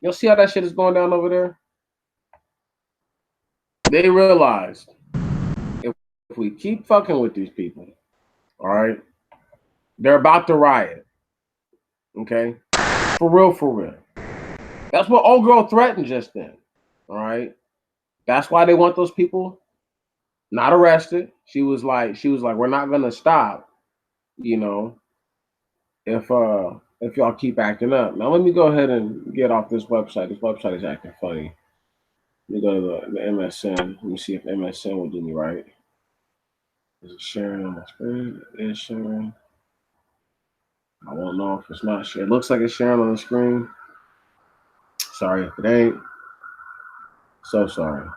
Speaker 1: You'll see how that shit is going down over there? They realized if we keep fucking with these people, all right, they're about to riot. Okay? For real, for real. That's what old girl threatened just then. All right? That's why they want those people not arrested. She was like, we're not gonna stop, you know, if y'all keep acting up. Now let me go ahead and get off this website. This website is acting funny. Let me go to the MSN. Let me see if MSN will do me right. Is it sharing on my screen? It is sharing. I won't know if it's not sharing. It looks like it's sharing on the screen. Sorry if it ain't. So sorry.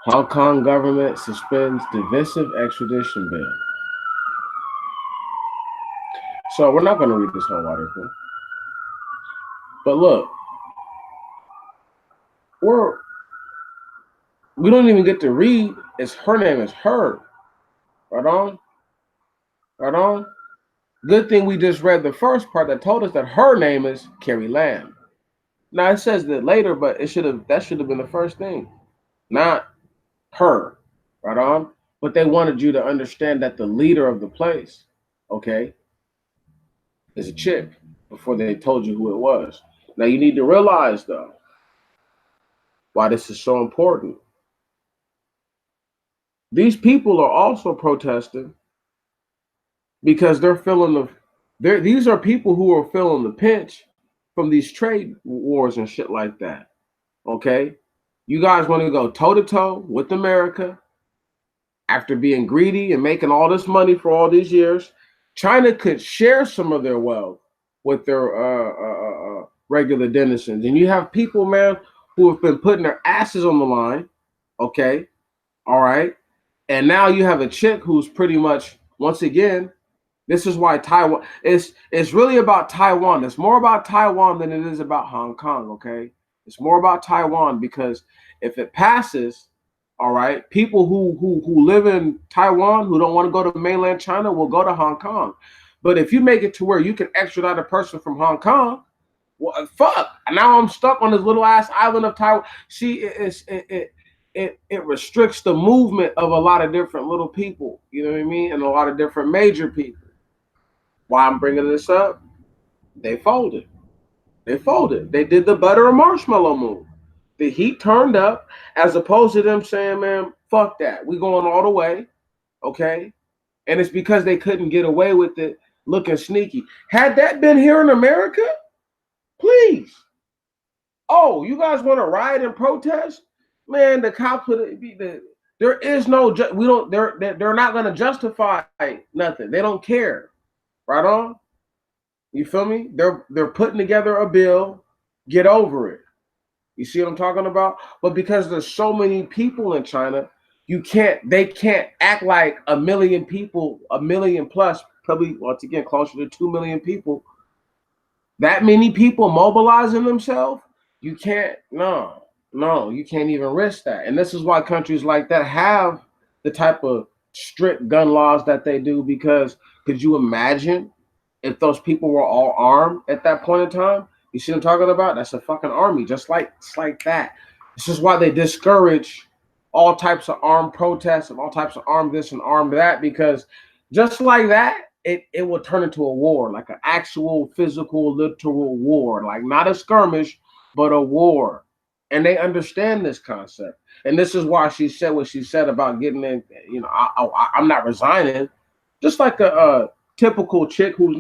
Speaker 1: Hong Kong government suspends divisive extradition bill. So we're not going to read this whole article. But look, we don't even get to read. Her name is her. Right on? Right on? Good thing we just read the first part that told us that her name is Carrie Lam. Now it says that later, but that should have been the first thing. Not her. Right on? But they wanted you to understand that the leader of the place, okay, is a chick before they told you who it was. Now you need to realize though why this is so important. These people are also protesting because they're feeling these are people who are feeling the pinch from these trade wars and shit like that. Okay? You guys want to go toe to toe with America after being greedy and making all this money for all these years. China could share some of their wealth with their regular denizens. And you have people, man, who have been putting their asses on the line. Okay? All right? And now you have a chick who's pretty much, once again, this is why Taiwan, it's really about Taiwan. It's more about Taiwan than it is about Hong Kong, okay? It's more about Taiwan because if it passes, all right, people who live in Taiwan who don't want to go to mainland China will go to Hong Kong. But if you make it to where you can extradite a person from Hong Kong, well, fuck. Now I'm stuck on this little ass island of Taiwan. See, it restricts the movement of a lot of different little people, you know what I mean? And a lot of different major people. Why I'm bringing this up? They folded. They folded. They did the butter or marshmallow move. The heat turned up as opposed to them saying, man, fuck that. We going all the way, okay? And it's because they couldn't get away with it looking sneaky. Had that been here in America, please. Oh, you guys want to riot and protest? Man, the cops would be there is no we don't they're not gonna justify nothing. They don't care. Right on? You feel me? They're putting together a bill, get over it. You see what I'm talking about? But because there's so many people in China, they can't act like a million people, a million plus, probably once again closer to 2 million people. That many people mobilizing themselves, you can't, no, you can't even risk that. And this is why countries like that have the type of strict gun laws that they do, because could you imagine if those people were all armed at that point in time? You see what I'm talking about? That's a fucking army, just like that. This is why they discourage all types of armed protests and all types of armed this and armed that, because just like that, it will turn into a war, like an actual physical, literal war, like not a skirmish, but a war. And they understand this concept. And this is why she said what she said about getting in. You know, I'm not resigning. Just like a typical chick who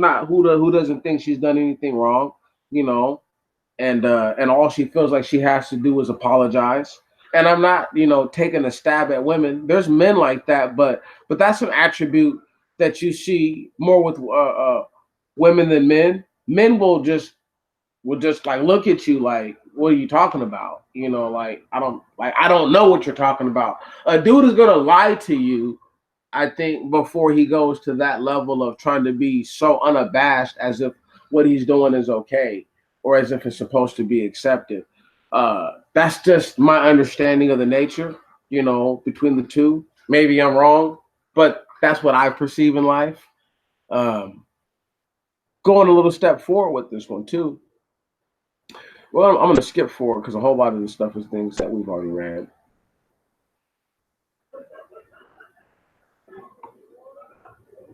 Speaker 1: doesn't think she's done anything wrong, you know, and all she feels like she has to do is apologize. And I'm not, taking a stab at women. There's men like that, but that's an attribute that you see more with women than men. Men will just like look at you like, what are you talking about? Like I don't know what you're talking about. A dude is gonna lie to you, I think, before he goes to that level of trying to be so unabashed as if what he's doing is okay or as if it's supposed to be accepted. That's just my understanding of the nature, between the two. Maybe I'm wrong, but that's what I perceive in life. Um, Going a little step forward with this one too. Well, I'm going to skip forward because a whole lot of this stuff is things that we've already read.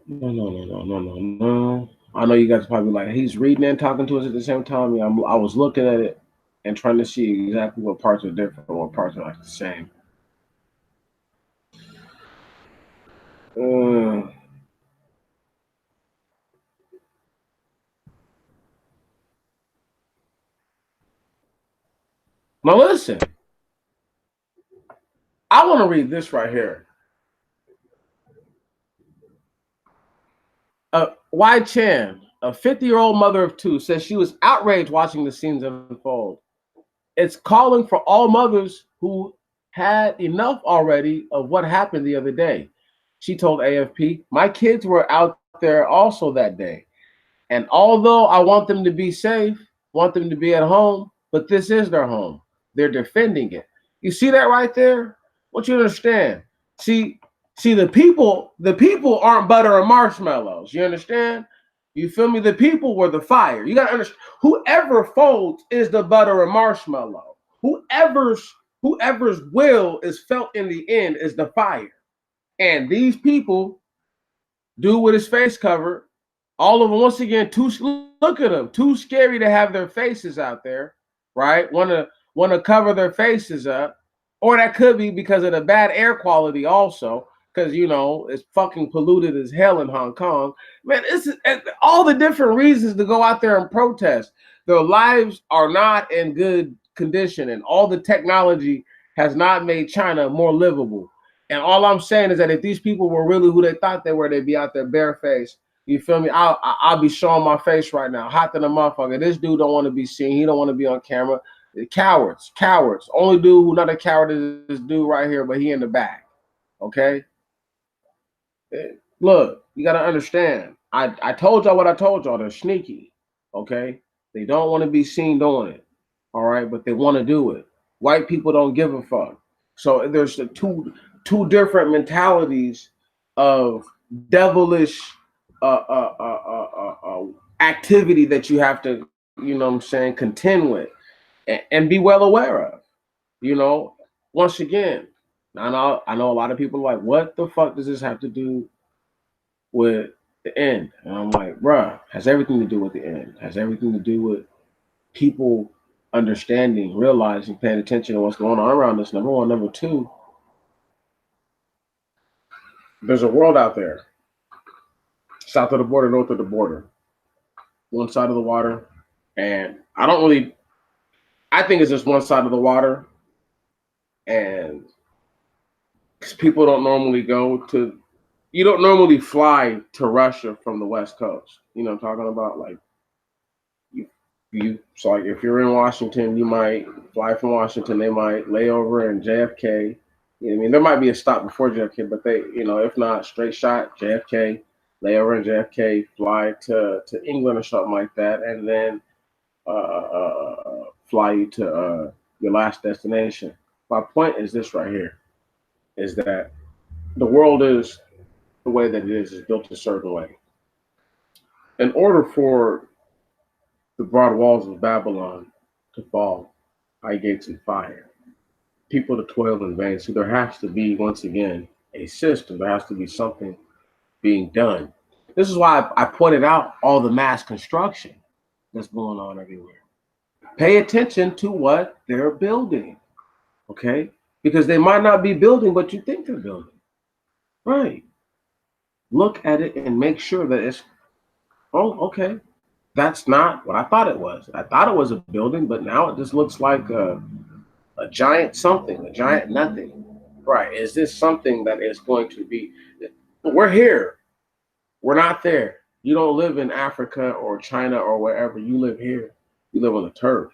Speaker 1: No. I know you guys are probably like, he's reading and talking to us at the same time. Yeah, I was looking at it and trying to see exactly what parts are different, what parts are like the same. Now listen, I want to read this right here. Y Chan, a 50-year-old mother of two, says she was outraged watching the scenes unfold. It's calling for all mothers who had enough already of what happened the other day. She told AFP, "My kids were out there also that day. And although I want them to be safe, want them to be at home, but this is their home. They're defending it." You see that right there? What you understand? See, the people aren't butter and marshmallows. You understand? You feel me? The people were the fire. You gotta understand. Whoever folds is the butter and marshmallow. Whoever's will is felt in the end is the fire. And these people do with his face covered. All of them, once again, look at them, too scary to have their faces out there, right? Want to cover their faces up, or that could be because of the bad air quality, also, because it's fucking polluted as hell in Hong Kong. Man, it's all the different reasons to go out there and protest. Their lives are not in good condition, and all the technology has not made China more livable. And all I'm saying is that if these people were really who they thought they were, they'd be out there barefaced. You feel me? I'll be showing my face right now, hot than a motherfucker. This dude don't want to be seen. He don't want to be on camera. Cowards. Only dude who not a coward is this dude right here, but he in the back. Okay? Look, you got to understand. I told y'all what I told y'all. They're sneaky. Okay? They don't want to be seen doing it. All right? But they want to do it. White people don't give a fuck. So there's the two different mentalities of devilish activity that you have to, contend with and be well aware of. Once again, I know a lot of people are like, what the fuck does this have to do with the end? And I'm like, bruh, has everything to do with the end. Has everything to do with people understanding, realizing, paying attention to what's going on around us. Number one. Number two, there's a world out there, south of the border, north of the border, one side of the water. And I think it's just one side of the water. And 'cause people don't normally you don't normally fly to Russia from the West Coast. You know what I'm talking about? Like so like if you're in Washington, you might fly from Washington. They might lay over in JFK. You know what I mean, there might be a stop before JFK, but they, if not, straight shot JFK, lay over in JFK, fly to England or something like that, and then fly you to your last destination. My point is this right here: is that the world is the way that it is built a certain way. In order for the broad walls of Babylon to fall, high gates and fire, people to toil in vain. So there has to be, once again, a system. There has to be something being done. This is why I pointed out all the mass construction that's going on everywhere. Pay attention to what they're building, okay? Because they might not be building what you think they're building, right? Look at it and make sure that it's, oh, okay, that's not what I thought it was. I thought it was a building, but now it just looks like a giant something, a giant nothing. Right? Is this something that is going to be? We're here. We're not there. You don't live in Africa or China or wherever. You live here. You live on the turf,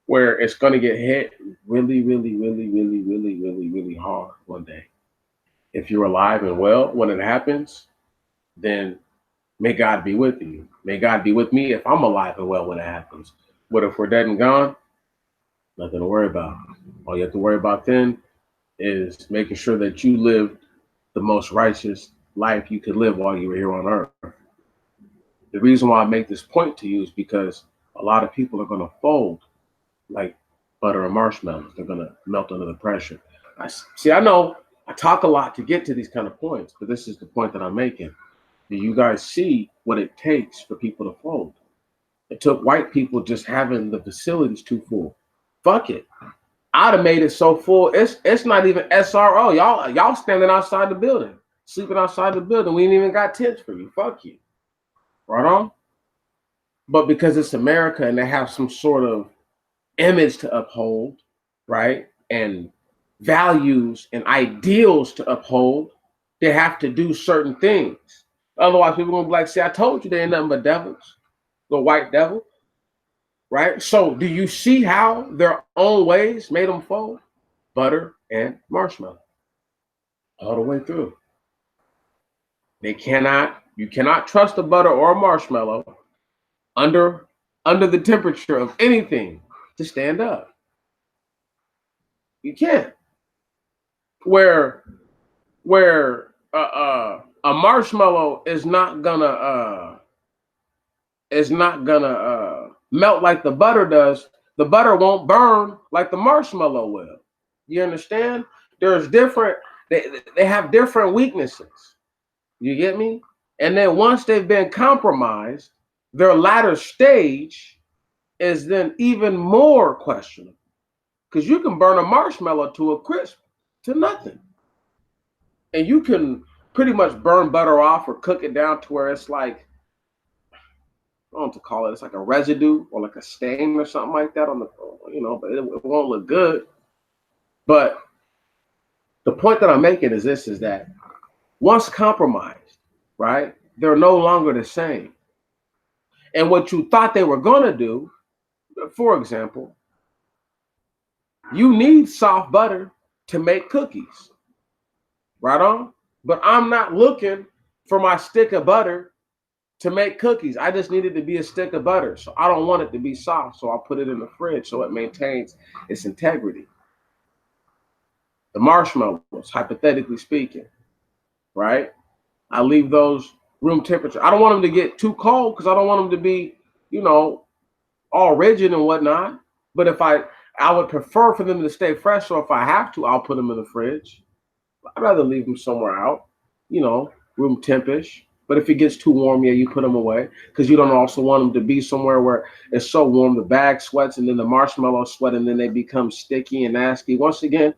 Speaker 1: where it's going to get hit really, really, really, really, really, really, really hard one day. If you're alive and well when it happens, then may God be with you. May God be with me if I'm alive and well when it happens. But if we're dead and gone, nothing to worry about. All you have to worry about then is making sure that you live the most righteous life you could live while you were here on earth. The reason why I make this point to you is because a lot of people are going to fold like butter and marshmallows. They're going to melt under the pressure. I know I talk a lot to get to these kind of points, but this is the point that I'm making. Do you guys see what it takes for people to fold? It took white people just having the facilities too full. Fuck it. I'd have made it so full. It's not even SRO. Y'all standing outside the building, sleeping outside the building. We ain't even got tents for you. Fuck you. Right on? But because it's America and they have some sort of image to uphold, right? And values and ideals to uphold, they have to do certain things. Otherwise, people gonna be like, see, I told you they ain't nothing but devils, the white devil, right? So do you see how their own ways made them fold? Butter and marshmallow all the way through. You cannot trust a butter or a marshmallow under the temperature of anything to stand up. You can't. Where a marshmallow is not gonna melt like the butter does. The butter won't burn like the marshmallow will. You understand? There's different. They have different weaknesses. You get me? And then once they've been compromised, their latter stage is then even more questionable. Because you can burn a marshmallow to a crisp, to nothing. And you can pretty much burn butter off or cook it down to where it's like, I don't know what to call it. It's like a residue or like a stain or something like that on the, but it won't look good. But the point that I'm making is this, is that once compromised, right, they're no longer the same. And what you thought they were going to do, for example, you need soft butter to make cookies, right on? But I'm not looking for my stick of butter to make cookies. I just need it to be a stick of butter. So I don't want it to be soft, so I'll put it in the fridge so it maintains its integrity. The marshmallows, hypothetically speaking, right? I leave those room temperature. I don't want them to get too cold because I don't want them to be, all rigid and whatnot. But if I would prefer for them to stay fresh. So if I have to, I'll put them in the fridge. I'd rather leave them somewhere out, room tempish. But if it gets too warm, yeah, you put them away because you don't also want them to be somewhere where it's so warm, the bag sweats and then the marshmallows sweat and then they become sticky and nasty. Once again,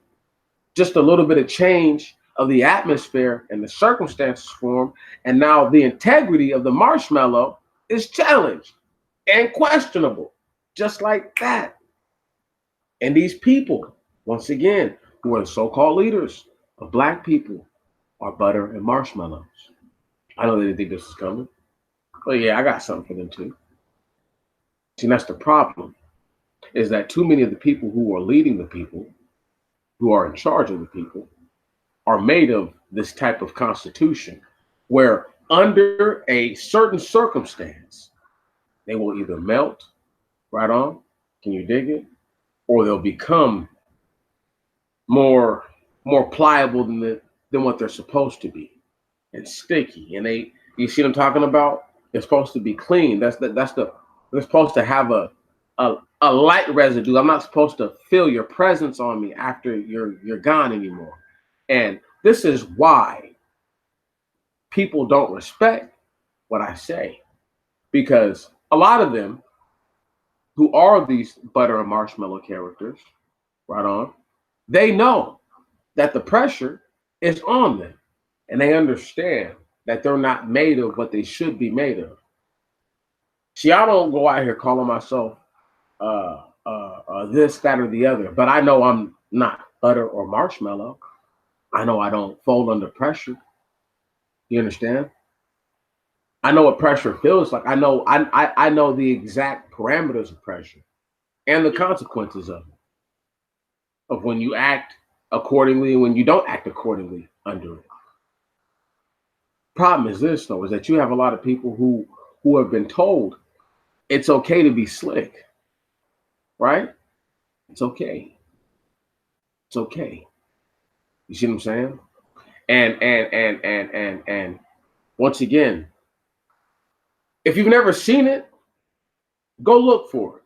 Speaker 1: just a little bit of change of the atmosphere and the circumstances for them. And now the integrity of the marshmallow is challenged and questionable, just like that. And these people, once again, who are the so-called leaders of black people, are butter and marshmallows. I know they didn't think this was coming, but yeah, I got something for them too. See, that's the problem, is that too many of the people who are leading the people, who are in charge of the people, are made of this type of constitution where under a certain circumstance, they will either melt right on, can you dig it? Or they'll become more pliable than what they're supposed to be, and sticky. And you see what I'm talking about? They're supposed to be clean. They're supposed to have a light residue. I'm not supposed to feel your presence on me after you're gone anymore. And this is why people don't respect what I say, because a lot of them who are these butter and marshmallow characters, right on, they know that the pressure is on them, and they understand that they're not made of what they should be made of. See, I don't go out here calling myself this, that, or the other, but I know I'm not butter or marshmallow. I know I don't fold under pressure. You understand? I know what pressure feels like. I know the exact parameters of pressure and the consequences of when you act accordingly and when you don't act accordingly under it. Problem is this though, is that you have a lot of people who have been told it's okay to be slick, right? It's okay. It's okay. You see what I'm saying? And once again, if you've never seen it, go look for it.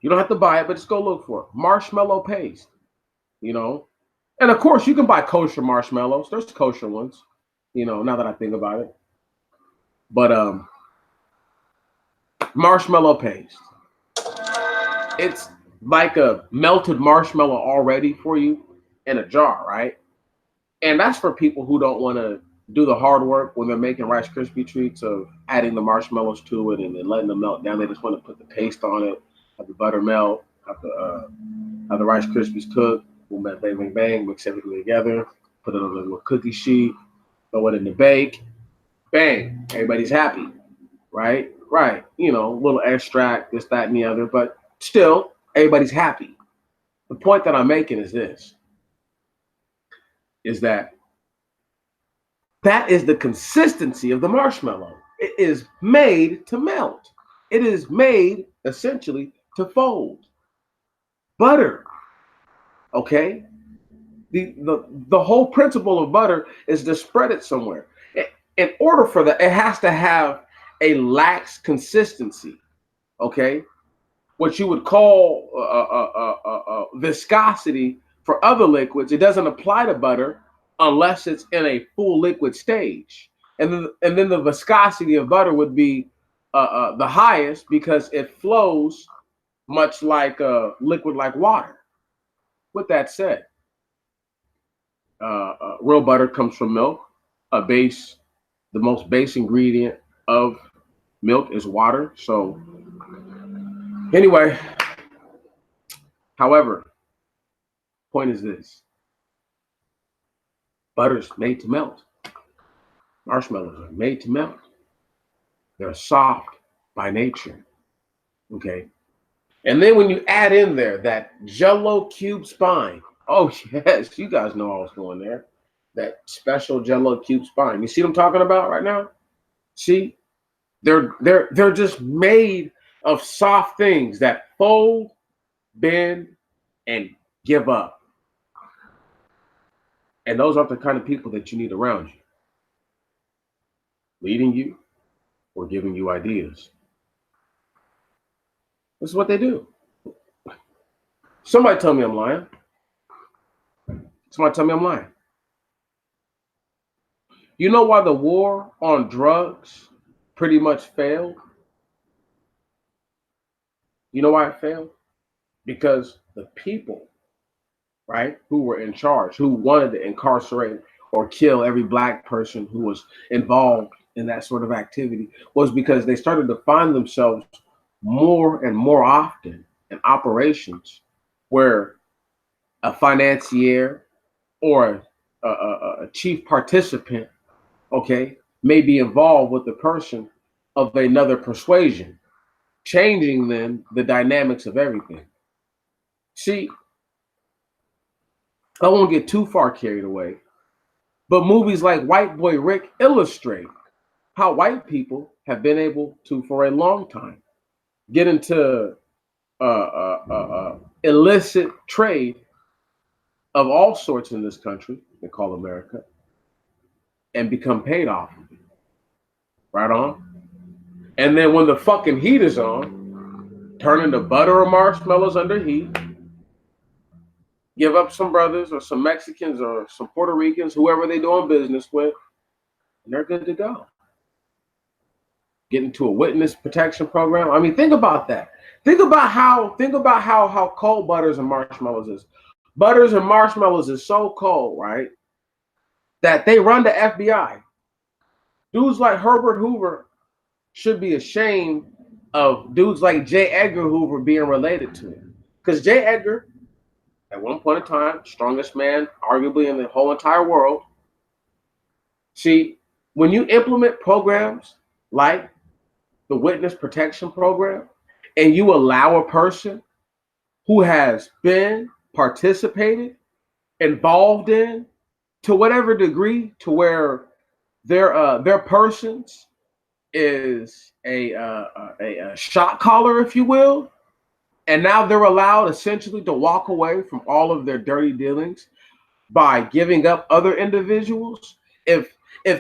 Speaker 1: You don't have to buy it, but just go look for it. Marshmallow paste, you know. And of course, you can buy kosher marshmallows. There's kosher ones, you know, now that I think about it. But marshmallow paste. It's like a melted marshmallow already for you in a jar, right? And that's for people who don't want to do the hard work when they're making Rice Krispie treats of adding the marshmallows to it and then letting them melt down. They just want to put the paste on it, have the butter melt, have the Rice Krispies cook, boom, bang, bang, bang, bang, mix everything together, put it on a little cookie sheet, throw it in the bake, bang, everybody's happy, right? Right, you know, a little extract, this, that, and the other, but still, everybody's happy. The point that I'm making is this, is that is the consistency of the marshmallow. It is made to melt. It is made, essentially, to fold. Butter, okay? The whole principle of butter is to spread it somewhere. In order for that, it has to have a lax consistency, okay? What you would call viscosity for other liquids, it doesn't apply to butter unless it's in a full liquid stage. And then the viscosity of butter would be the highest because it flows much like a liquid like water. With that said, real butter comes from milk. The most base ingredient of milk is water. So anyway, however, point is this. Butter's made to melt. Marshmallows are made to melt. They're soft by nature, okay? And then when you add in there that Jello cube spine, oh yes, you guys know I was going there. That special Jello cube spine. You see what I'm talking about right now? See, they're just made of soft things that fold, bend, and give up. And those aren't the kind of people that you need around you, leading you or giving you ideas. This is what they do. Somebody tell me I'm lying. Somebody tell me I'm lying. You know why the war on drugs pretty much failed? You know why it failed? Because the people, right, who were in charge, who wanted to incarcerate or kill every black person who was involved in that sort of activity, was because they started to find themselves more and more often in operations where a financier or a chief participant, okay, may be involved with the person of another persuasion, changing then the dynamics of everything. See, I won't get too far carried away, but movies like White Boy Rick illustrate how white people have been able to, for a long time, get into illicit trade of all sorts in this country they call America and become paid off of it. Right on. And then when the fucking heat is on, turn into butter or marshmallows under heat, give up some brothers or some Mexicans or some Puerto Ricans, whoever they're doing business with, and they're good to go. Get into a witness protection program. I mean, think about that. Think about how cold Butters and Marshmallows is. Butters and Marshmallows is so cold, right, that they run the FBI. Dudes like Herbert Hoover should be ashamed of dudes like J. Edgar Hoover being related to him. Because J. Edgar, at one point in time, strongest man arguably in the whole entire world. See, when you implement programs like the witness protection program and you allow a person who has been participated, involved in, to whatever degree, to where their persons is a shot caller, if you will, and now they're allowed essentially to walk away from all of their dirty dealings by giving up other individuals. If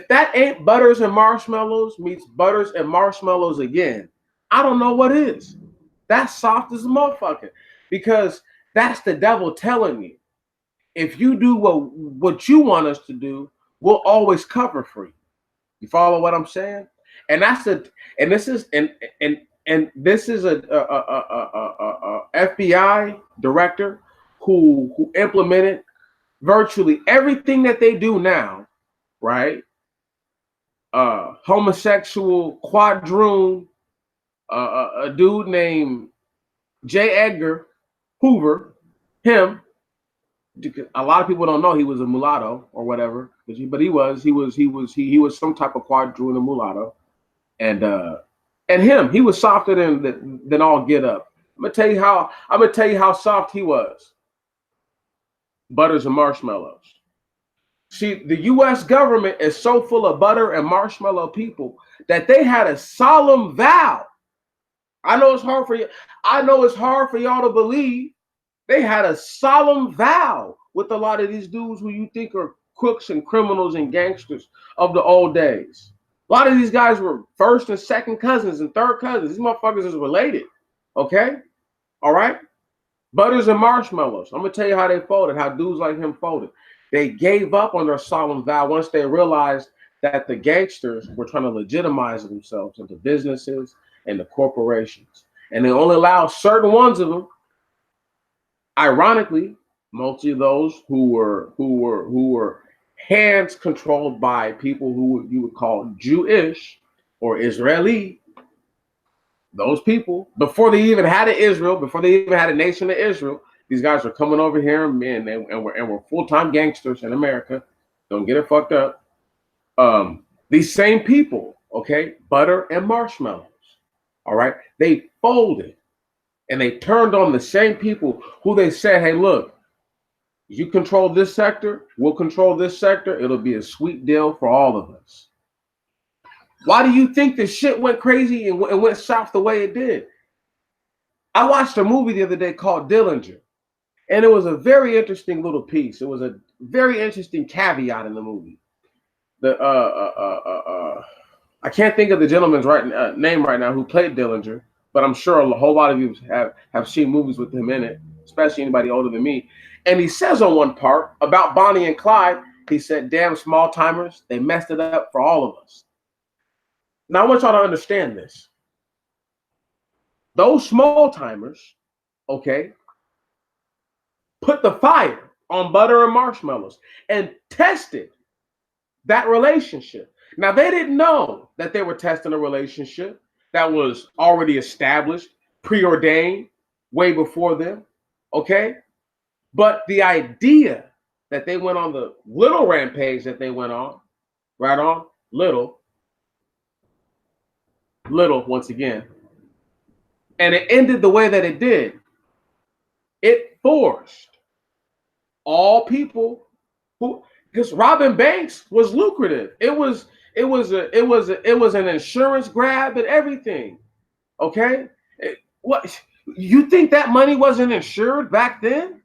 Speaker 1: that ain't Butters and Marshmallows meets Butters and Marshmallows again, I don't know what is. That's soft as a motherfucker, because that's the devil telling me, if you do what you want us to do, we'll always cover for you. You follow what I'm saying? And that's this is a FBI director who implemented virtually everything that they do now, right? Homosexual quadroon, a dude named J. Edgar Hoover, him. A lot of people don't know he was a mulatto or whatever, but he was some type of quadroon and mulatto, and he was softer than all get up. I'm gonna tell you how soft he was. Butters and Marshmallows. See, the U.S. government is so full of butter and marshmallow people that they had a solemn vow. I know it's hard for you. I know it's hard for y'all to believe. They had a solemn vow with a lot of these dudes who you think are crooks and criminals and gangsters of the old days. A lot of these guys were first and second cousins and third cousins. These motherfuckers is related. Okay? All right? Butters and Marshmallows. I'm going to tell you how they folded, how dudes like him folded. They gave up on their solemn vow once they realized that the gangsters were trying to legitimize themselves into businesses and the corporations. And they only allowed certain ones of them. Ironically, mostly those who were hands controlled by people who you would call Jewish or Israeli. Those people, before they even had an Israel, before they even had a nation of Israel, these guys were coming over here and were full-time gangsters in America. Don't get it fucked up. These same people, okay, Butter and Marshmallows, all right, they folded. And they turned on the same people who they said, hey, look, you control this sector, we'll control this sector. It'll be a sweet deal for all of us. Why do you think this shit went crazy and went south the way it did? I watched a movie the other day called Dillinger, and it was a very interesting little piece. It was a very interesting caveat in the movie. I can't think of the gentleman's name right now who played Dillinger, but I'm sure a whole lot of you have seen movies with him in it, especially anybody older than me. And he says on one part about Bonnie and Clyde, he said, damn small timers, they messed it up for all of us. Now I want y'all to understand this. Those small timers, okay, put the fire on Butter and Marshmallows and tested that relationship. Now they didn't know that they were testing a relationship that was already established, preordained, way before them, okay? But the idea that they went on the little rampage that they went on, right on, little, once again, and it ended the way that it did, it forced all people who, because robbing banks was lucrative. It was an insurance grab and everything. Okay, what, you think that money wasn't insured back then?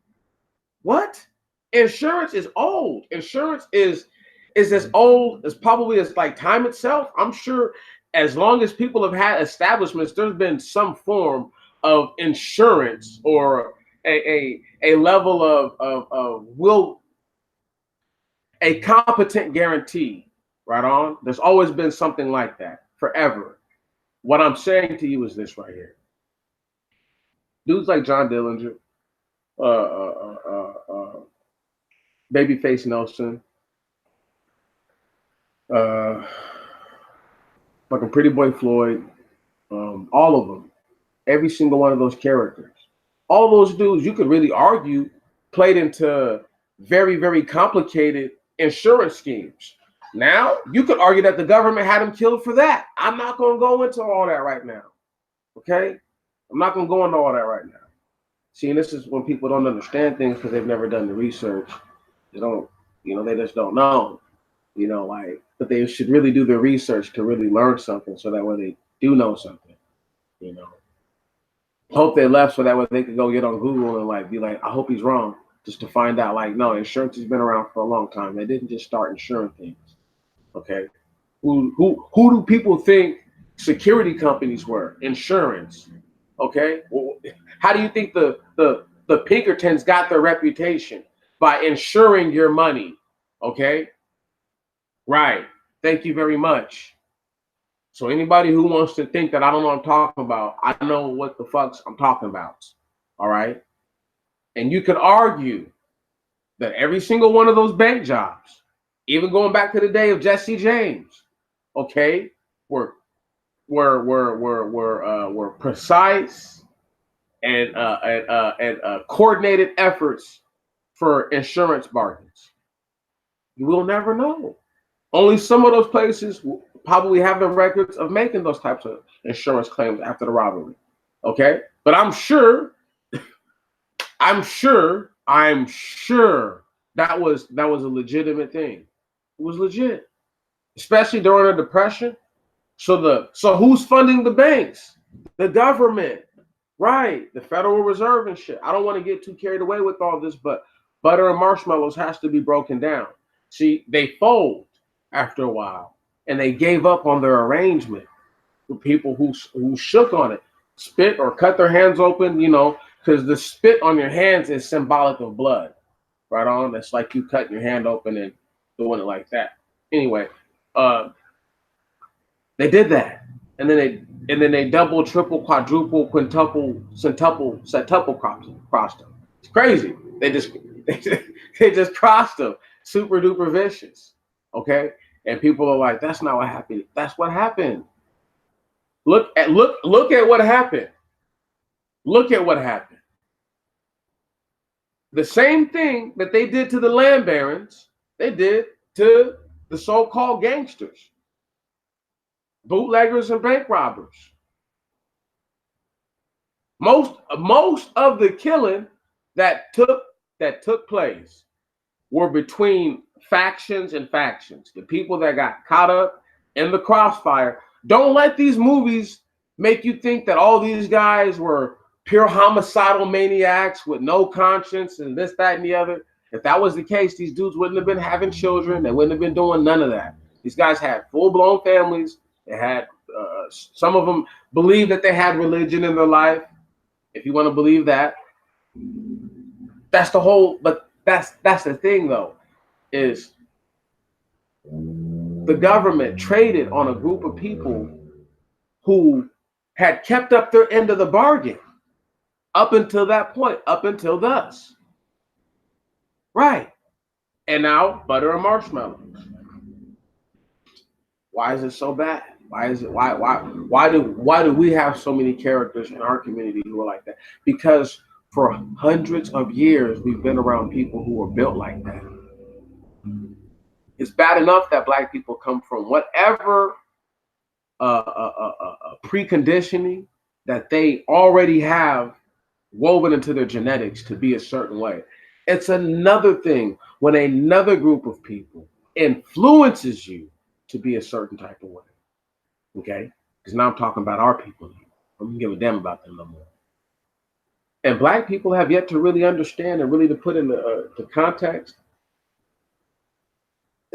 Speaker 1: What? Insurance is old. Insurance is as old as probably as like time itself. I'm sure as long as people have had establishments, there's been some form of insurance or a level of will, a competent guarantee, right on. There's always been something like that forever. What I'm saying to you is this right here. Dudes like John Dillinger, Babyface Nelson, fucking Pretty Boy Floyd, all of them, every single one of those characters, all those dudes, you could really argue, played into very, very complicated insurance schemes. Now, you could argue that the government had him killed for that. I'm not going to go into all that right now. Okay? I'm not going to go into all that right now. See, and this is when people don't understand things because they've never done the research. They don't, they just don't know. But they should really do their research to really learn something so that when they do know something, hope they left so that way they could go get on Google and be like, I hope he's wrong, just to find out no, insurance has been around for a long time. They didn't just start insuring things. Okay. Who do people think security companies were? Insurance. Okay. Well, how do you think the Pinkertons got their reputation? By insuring your money. Okay. Right. Thank you very much. So anybody who wants to think that I don't know what I'm talking about, I know what the fuck I'm talking about. All right. And you could argue that every single one of those bank jobs, even going back to the day of Jesse James, okay, were precise and coordinated efforts for insurance bargains. You will never know. Only some of those places will probably have the records of making those types of insurance claims after the robbery. Okay, but I'm sure that was a legitimate thing. It was legit, especially during the Depression. So who's funding the banks? The government, right? The Federal Reserve and shit. I don't want to get too carried away with all this, but butter and marshmallows has to be broken down. See, they fold after a while, and they gave up on their arrangement with people who shook on it, spit or cut their hands open, because the spit on your hands is symbolic of blood, right on. That's like you cutting your hand open and doing it like that. Anyway, they did that, and then they double, triple, quadruple, quintuple, centuple crossed them. It's crazy. They just crossed them, super duper vicious. Okay, and people are like, "That's not what happened." That's what happened. Look at what happened. Look at what happened. The same thing that they did to the land barons, they did to the so-called gangsters, bootleggers, and bank robbers. Most of the killing that took place were between factions and factions. The people that got caught up in the crossfire. Don't let these movies make you think that all these guys were pure homicidal maniacs with no conscience and this, that, and the other. If that was the case, these dudes wouldn't have been having children. They wouldn't have been doing none of that. These guys had full-blown families. They had some of them believed that they had religion in their life. If you want to believe that, that's the whole. But that's the thing, though, is the government traded on a group of people who had kept up their end of the bargain up until that point, up until thus. Right. And now butter and marshmallows. Why is it so bad? Why do we have so many characters in our community who are like that? Because for hundreds of years we've been around people who were built like that. It's bad enough that black people come from whatever preconditioning that they already have woven into their genetics to be a certain way. It's another thing when another group of people influences you to be a certain type of way. Okay? Because now I'm talking about our people. I don't give a damn about them no more. And black people have yet to really understand and really to put in the context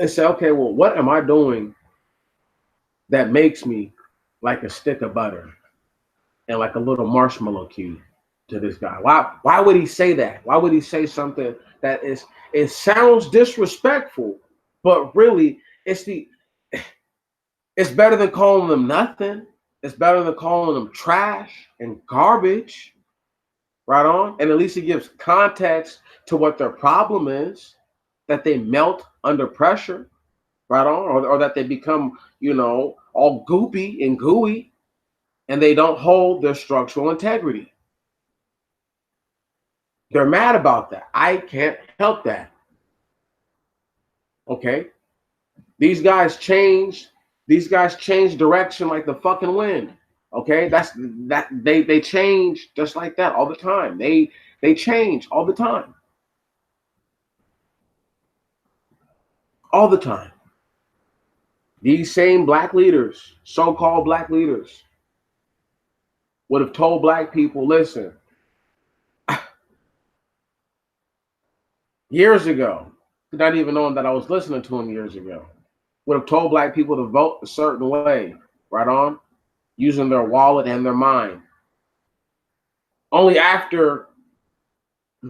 Speaker 1: and say, okay, well, what am I doing that makes me like a stick of butter and like a little marshmallow cube to this guy? Why would he say that? Why would he say something that it sounds disrespectful, but really it's better than calling them nothing. It's better than calling them trash and garbage. Right on. And at least it gives context to what their problem is, that they melt under pressure, right on, or that they become, all goopy and gooey, and they don't hold their structural integrity. They're mad about that. I can't help that. Okay? These guys change direction like the fucking wind. Okay? They change just like that all the time. They change all the time. All the time. These same black leaders, so-called black leaders, would have told black people, listen, years ago, not even knowing that I was listening to him years ago, would have told black people to vote a certain way, right on, using their wallet and their mind. Only after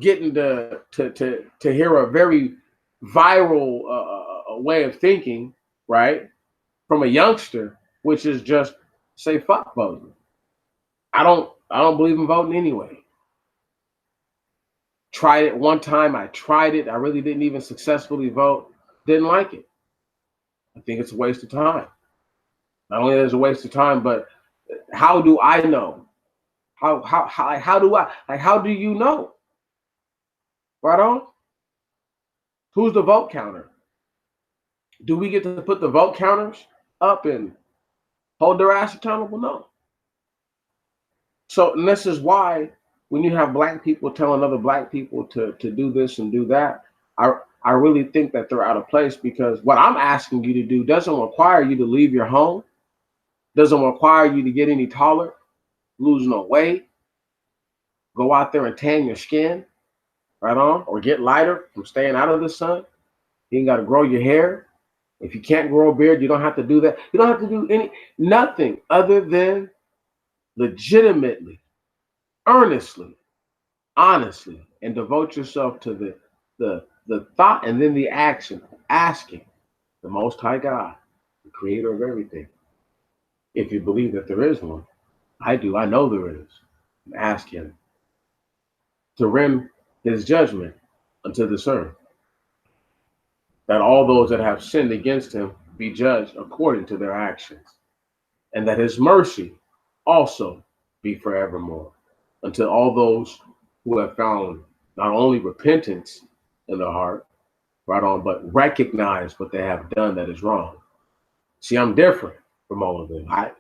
Speaker 1: getting to hear a very viral way of thinking, right, from a youngster, which is just say fuck voting. I don't believe in voting anyway. Tried it one time. I tried it. I really didn't even successfully vote. Didn't like it. I think it's a waste of time. Not only is it a waste of time, but how do I know? How do you know? Right on? Who's the vote counter? Do we get to put the vote counters up and hold their ass accountable? No. So, and this is why when you have black people telling other black people to do this and do that, I really think that they're out of place, because what I'm asking you to do doesn't require you to leave your home, doesn't require you to get any taller, lose no weight, go out there and tan your skin, right on, or get lighter from staying out of the sun. You ain't got to grow your hair. If you can't grow a beard, you don't have to do that. You don't have to do nothing other than legitimately, earnestly, honestly, and devote yourself to the thought and then the action of asking the Most High God, the creator of everything. If you believe that there is one, I do, I know there is. And ask him to render his judgment unto this earth, that all those that have sinned against him be judged according to their actions, and that his mercy also be forevermore, until all those who have found not only repentance in their heart, right on, but recognize what they have done that is wrong. See, I'm different from all of them. I'm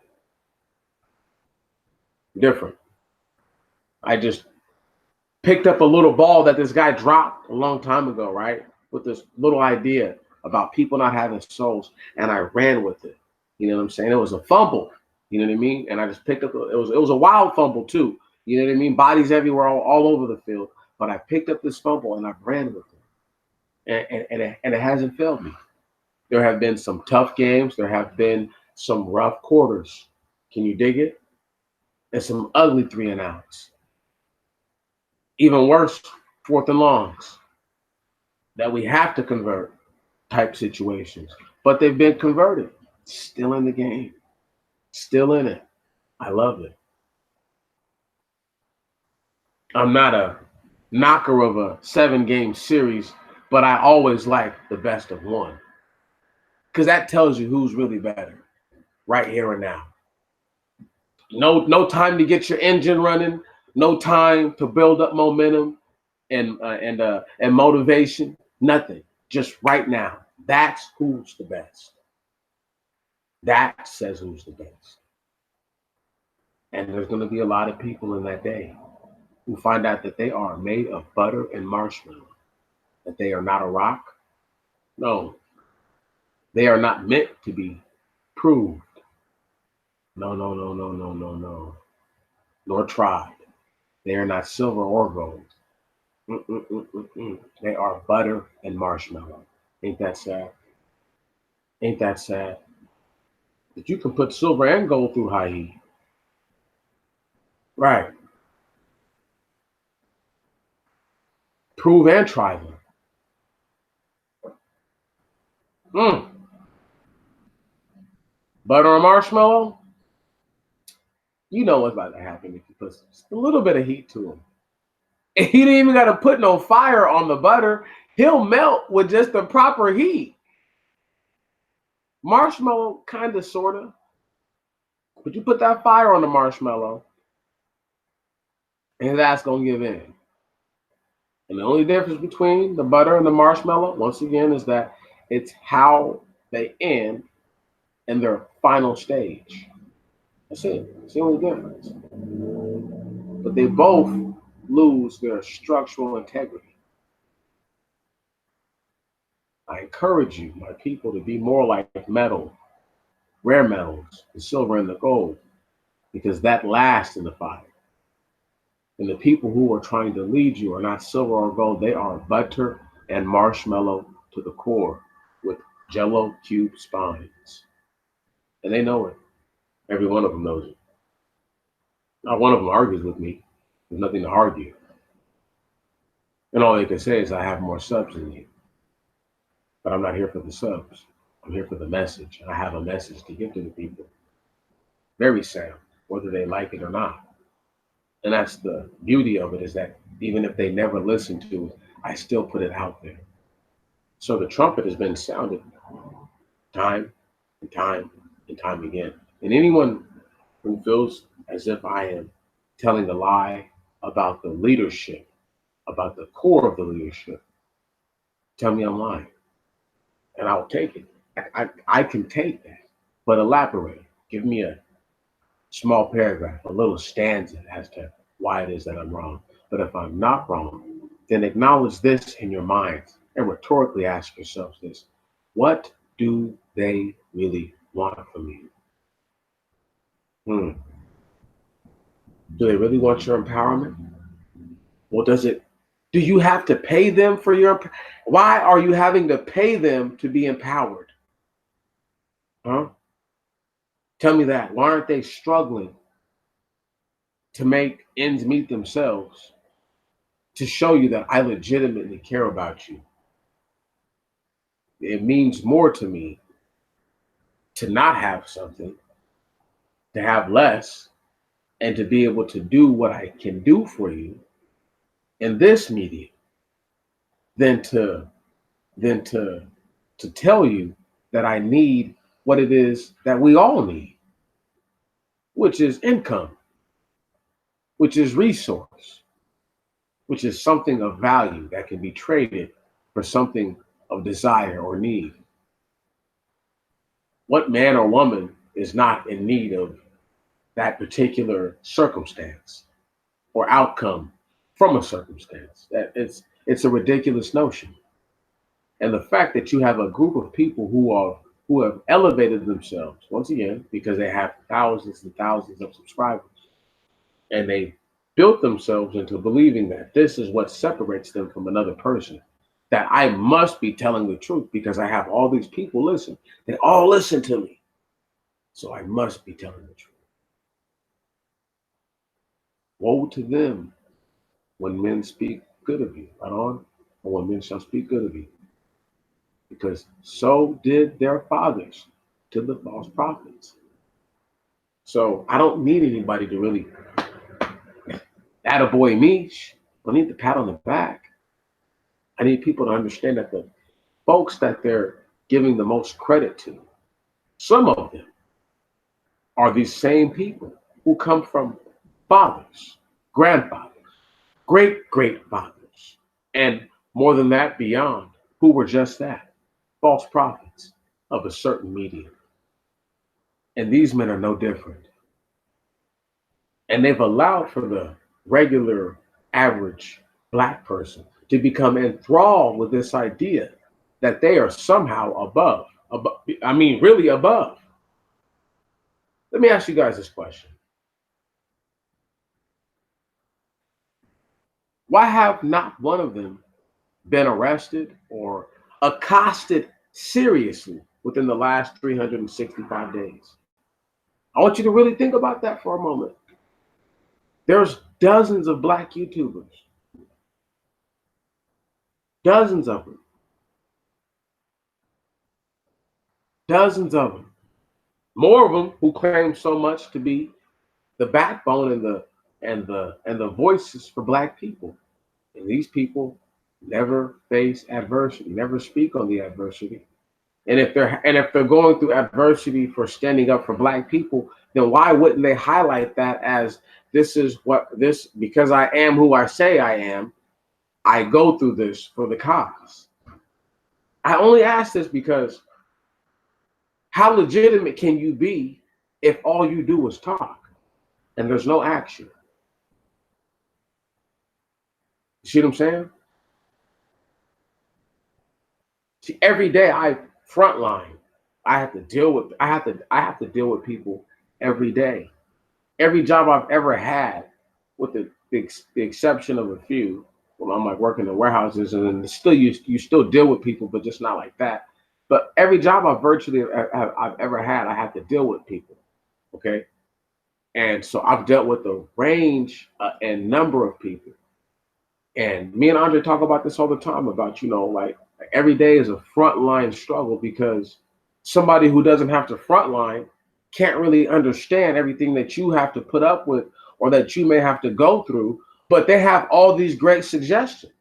Speaker 1: different. I just picked up a little ball that this guy dropped a long time ago, right? With this little idea about people not having souls, and I ran with it. You know what I'm saying? It was a fumble. You know what I mean? And I just picked up. It was a wild fumble too. You know what I mean? Bodies everywhere, all over the field. But I picked up this fumble and I ran with it, and it hasn't failed me. There have been some tough games. There have been some rough quarters. Can you dig it? And some ugly 3 and outs. Even worse, 4th and longs that we have to convert type situations. But they've been converted. Still in the game. Still in it. I love it. I'm not a knocker of a 7-game series, but I always like the best of one. Because that tells you who's really better right here and now. No time to get your engine running. No time to build up momentum and motivation. Nothing. Just right now. That's who's the best. That says who's the best. And there's going to be a lot of people in that day who find out that they are made of butter and marshmallow, that they are not a rock. No, they are not meant to be proved. No, no, no, no, no, no, no. Nor tried. They are not silver or gold. They are butter and marshmallow. Ain't that sad? Ain't that sad? That you can put silver and gold through high heat. Right. Prove and try them. Butter and marshmallow? You know what's about to happen if you put just a little bit of heat to them. And he didn't even got to put no fire on the butter. He'll melt with just the proper heat. Marshmallow, kind of, sort of. But you put that fire on the marshmallow, and his ass gonna give in. And the only difference between the butter and the marshmallow, once again, is that it's how they end in their final stage. That's it. It's the only difference. But they both lose their structural integrity. I encourage you, my people, to be more like metal, rare metals, the silver and the gold, because that lasts in the fire. And the people who are trying to lead you are not silver or gold. They are butter and marshmallow to the core with jello cube spines. And they know it. Every one of them knows it. Not one of them argues with me. There's nothing to argue. And all they can say is, I have more subs than you. But I'm not here for the subs. I'm here for the message. And I have a message to give to the people. Very sound, whether they like it or not. And that's the beauty of it, is that even if they never listen to it, I still put it out there. So the trumpet has been sounded time and time and time again. And anyone who feels as if I am telling a lie about the leadership, about the core of the leadership, tell me I'm lying. And I'll take it. I can take that, but elaborate. Give me a small paragraph, a little stanza as to why it is that I'm wrong. But if I'm not wrong, then acknowledge this in your mind and rhetorically ask yourselves this: what do they really want from you? Do they really want your empowerment? Well, do you have to pay them for why are you having to pay them to be empowered? Huh? Tell me that. Why aren't they struggling to make ends meet themselves to show you that I legitimately care about you? It means more to me to not have something, to have less, and to be able to do what I can do for you in this medium than to tell you that I need what it is that we all need, which is income, which is resource, which is something of value that can be traded for something of desire or need. What man or woman is not in need of that particular circumstance or outcome from a circumstance? That it's a ridiculous notion. And the fact that you have a group of people who have elevated themselves, once again, because they have thousands and thousands of subscribers, and they built themselves into believing that this is what separates them from another person, that I must be telling the truth because I have all these people listen. They all listen to me. So I must be telling the truth. Woe to them when men speak good of you, right on? Or when men shall speak good of you. Because so did their fathers to the false prophets. So I don't need anybody to really attaboy me. I need the pat on the back. I need people to understand that the folks that they're giving the most credit to, some of them are these same people who come from fathers, grandfathers, great-great-fathers, and more than that, beyond, who were just that. false prophets of a certain medium. And these men are no different. And they've allowed for the regular, average black person to become enthralled with this idea that they are somehow above, I mean, really above. Let me ask you guys this question. Why have not one of them been arrested or accosted seriously within the last 365 days? I want you to really think about that for a moment. There's dozens of black YouTubers, dozens of them, dozens of them. More of them who claim so much to be the backbone and the voices for black people. And these people never face adversity, never speak on the adversity. And if they're going through adversity for standing up for black people, then why wouldn't they highlight that as this is what this because I am who I say I am, I go through this for the cause. I only ask this because how legitimate can you be if all you do is talk and there's no action? You see what I'm saying? See, every day I frontline. I have to deal with people every day. Every job I've ever had, with the exception of a few, when I'm like working in warehouses, and then still you still deal with people, but just not like that. But every job I've ever had, I have to deal with people. Okay, and so I've dealt with a range and number of people. And me and Andre talk about this all the time about, like every day is a frontline struggle because somebody who doesn't have to frontline can't really understand everything that you have to put up with or that you may have to go through. But they have all these great suggestions,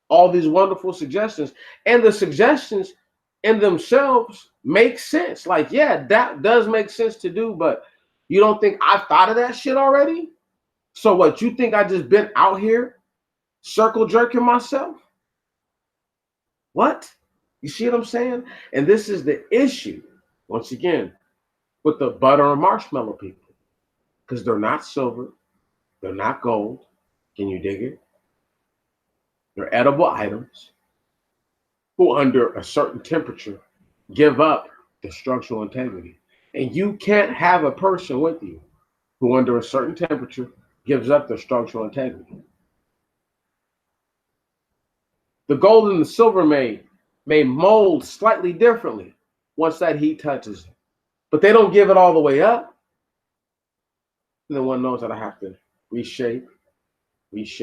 Speaker 1: all these wonderful suggestions. And the suggestions in themselves make sense. Like, yeah, that does make sense to do, but you don't think I've thought of that shit already? So what, you think I just been out here circle jerking myself? What? You see what I'm saying? And this is the issue, once again, with the butter and marshmallow people. Because they're not silver, they're not gold. Can you dig it? They're edible items who, under a certain temperature, give up the structural integrity. And you can't have a person with you who, under a certain temperature, gives up their structural integrity. The gold and the silver may mold slightly differently once that heat touches it. But they don't give it all the way up. And then one knows that I have to reshape, with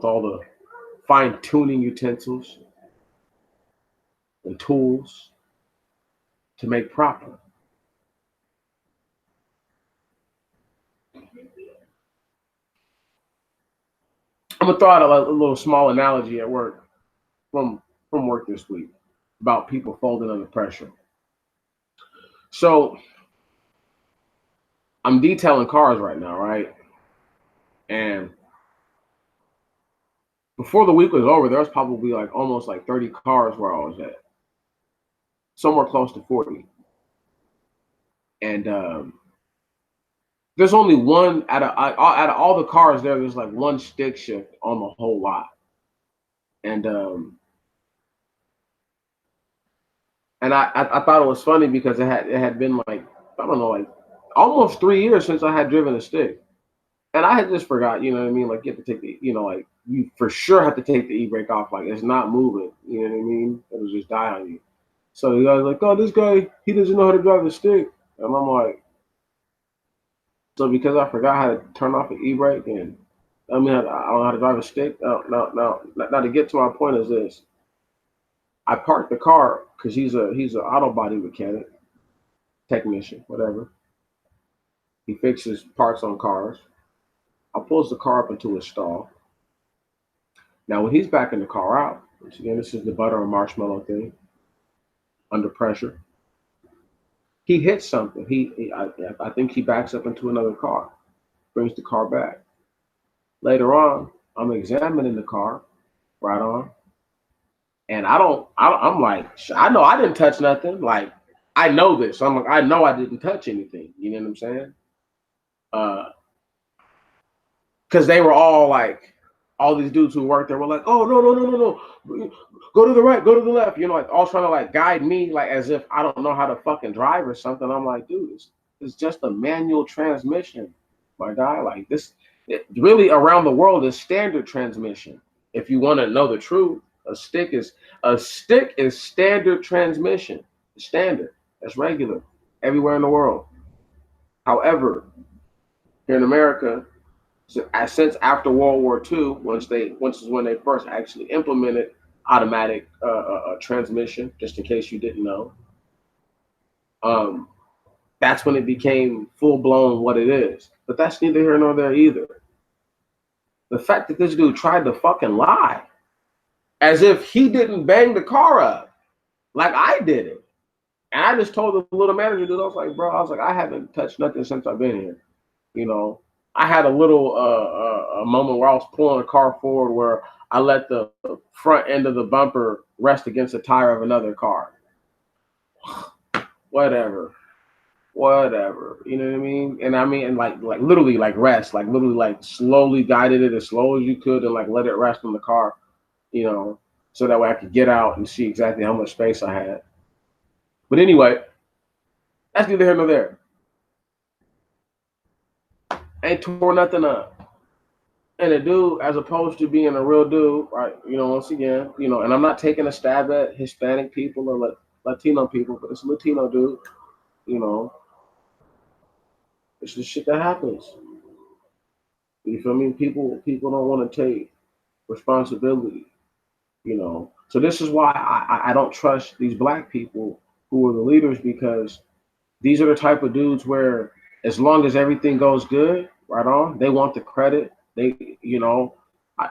Speaker 1: all the fine-tuning utensils and tools to make proper. I'm gonna throw out a little small analogy at work from work this week about people folding under pressure. So I'm detailing cars right now, right? And before the week was over, there was probably like almost like 30 cars where I was at, somewhere close to 40. And there's only one out of all the cars there. There's like one stick shift on the whole lot, and I thought it was funny because it had been like, I don't know, like almost 3 years since I had driven a stick, and I had just forgot. You know what I mean? Like you have to take the, like you for sure have to take the e-brake off. Like it's not moving. You know what I mean? It'll just die on you. So the guy's like, oh, this guy, he doesn't know how to drive a stick, and I'm like. So because I forgot how to turn off an e-brake and I don't know how to drive a stick. No. Now to get to my point is this: I parked the car because he's an auto body mechanic, technician, whatever. He fixes parts on cars. I pulls the car up into a stall. Now when he's backing the car out, once again, this is the butter and marshmallow thing. Under pressure, he hits something. I think he backs up into another car, brings the car back. Later on, I'm examining the car, right on. And I'm like, I know I didn't touch nothing. Like, I know this. I'm like, I know I didn't touch anything. You know what I'm saying? Because they were all like, all these dudes who worked there were like, oh, no. Go to the right, go to the left. You know, like all trying to like guide me, like as if I don't know how to fucking drive or something. I'm like, dude, it's just a manual transmission, my guy. Like this, it really around the world is standard transmission. If you want to know the truth, a stick is standard transmission. Standard. That's regular everywhere in the world. However, here in America, since after World War II, once is when they first actually implemented automatic transmission, just in case you didn't know, um, that's when it became full blown what it is. But that's neither here nor there either. The fact that this dude tried to fucking lie, as if he didn't bang the car up, like I did it, and I just told the little manager dude, I was like, bro, I haven't touched nothing since I've been here, you know. I had a little a moment where I was pulling the car forward where I let the front end of the bumper rest against the tire of another car. Whatever. You know what I mean? And I mean, and like literally like rest, like literally like slowly guided it as slow as you could and like let it rest in the car, you know, so that way I could get out and see exactly how much space I had. But anyway, that's neither here nor there. Ain't tore nothing up. And a dude, as opposed to being a real dude, right? You know, once again, you know, and I'm not taking a stab at Hispanic people or Latino people, but it's a Latino dude, you know. It's the shit that happens. You feel me? People don't want to take responsibility, you know. So this is why I don't trust these black people who are the leaders, because these are the type of dudes where as long as everything goes good, right on, they want the credit. They, you know, I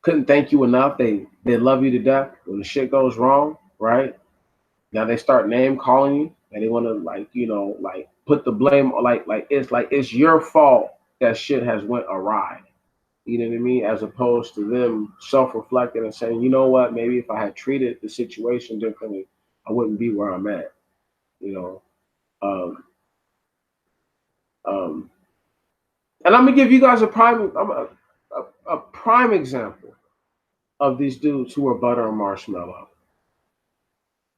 Speaker 1: couldn't thank you enough. They love you to death. When the shit goes wrong, right? Now they start name calling you, and they want to like, you know, like put the blame like it's your fault that shit has went awry. You know what I mean? As opposed to them self-reflecting and saying, you know what, maybe if I had treated the situation differently, I wouldn't be where I'm at. You know. Um, um, and I'm gonna give you guys a prime example of these dudes who are butter and marshmallow.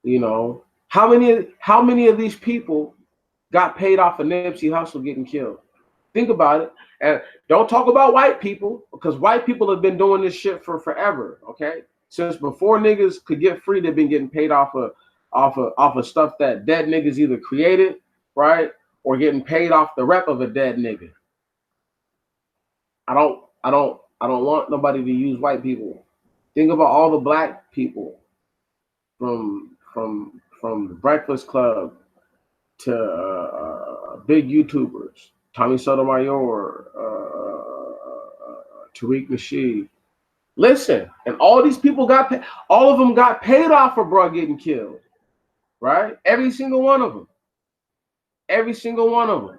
Speaker 1: You know, how many of these people got paid off of Nipsey Hussle getting killed? Think about it, and don't talk about white people, because white people have been doing this shit for forever. Okay, since before niggas could get free, they've been getting paid off of stuff that dead niggas either created, right, or getting paid off the rep of a dead nigga. I don't want nobody to use white people. Think about all the black people from the Breakfast Club to big YouTubers, Tommy Sotomayor, Tariq Nasheed. Listen, and all these people all of them got paid off for bro getting killed, right? Every single one of them. Every single one of them.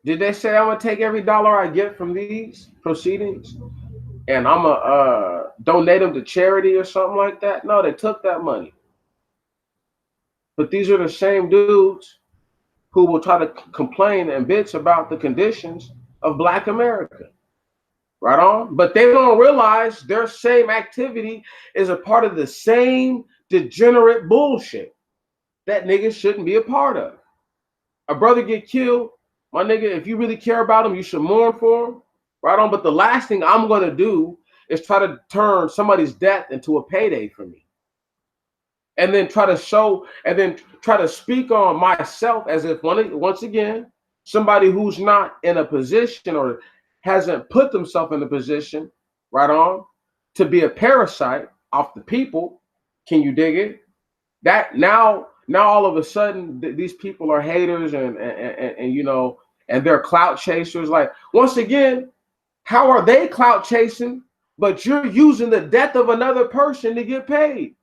Speaker 1: Did they say I'm gonna take every dollar I get from these proceedings and I'm gonna donate them to charity or something like that? No, they took that money. But these are the same dudes who will try to complain and bitch about the conditions of Black America. Right on? But they don't realize their same activity is a part of the same degenerate bullshit that niggas shouldn't be a part of. A brother get killed, my nigga, if you really care about him, you should mourn for him. Right on? But the last thing I'm going to do is try to turn somebody's death into a payday for me. And then try to speak on myself as if once again, somebody who's not in a position or hasn't put themselves in a position, right on, to be a parasite off the people. Can you dig it? That now all of a sudden these people are haters and you know, and they're clout chasers. Like, once again, how are they clout chasing, but you're using the death of another person to get paid?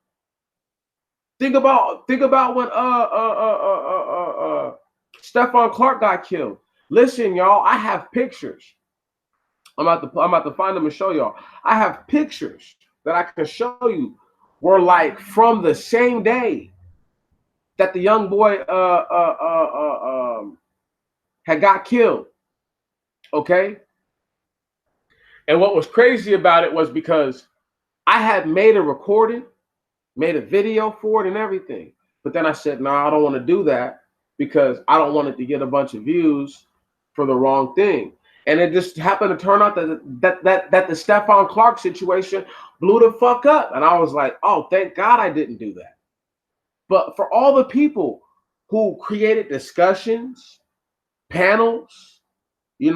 Speaker 1: Think about when Stephon Clark got killed. Listen, y'all, I have pictures. I'm about to find them and show y'all. I have pictures that I can show you were like from the same day that the young boy had got killed. Okay. And what was crazy about it was because I had made a recording, made a video for it and everything. But then I said, no, I don't want to do that because I don't want it to get a bunch of views for the wrong thing. And it just happened to turn out that the Stephon Clark situation blew the fuck up. And I was like, oh, thank God I didn't do that. But for all the people who created discussions, panels,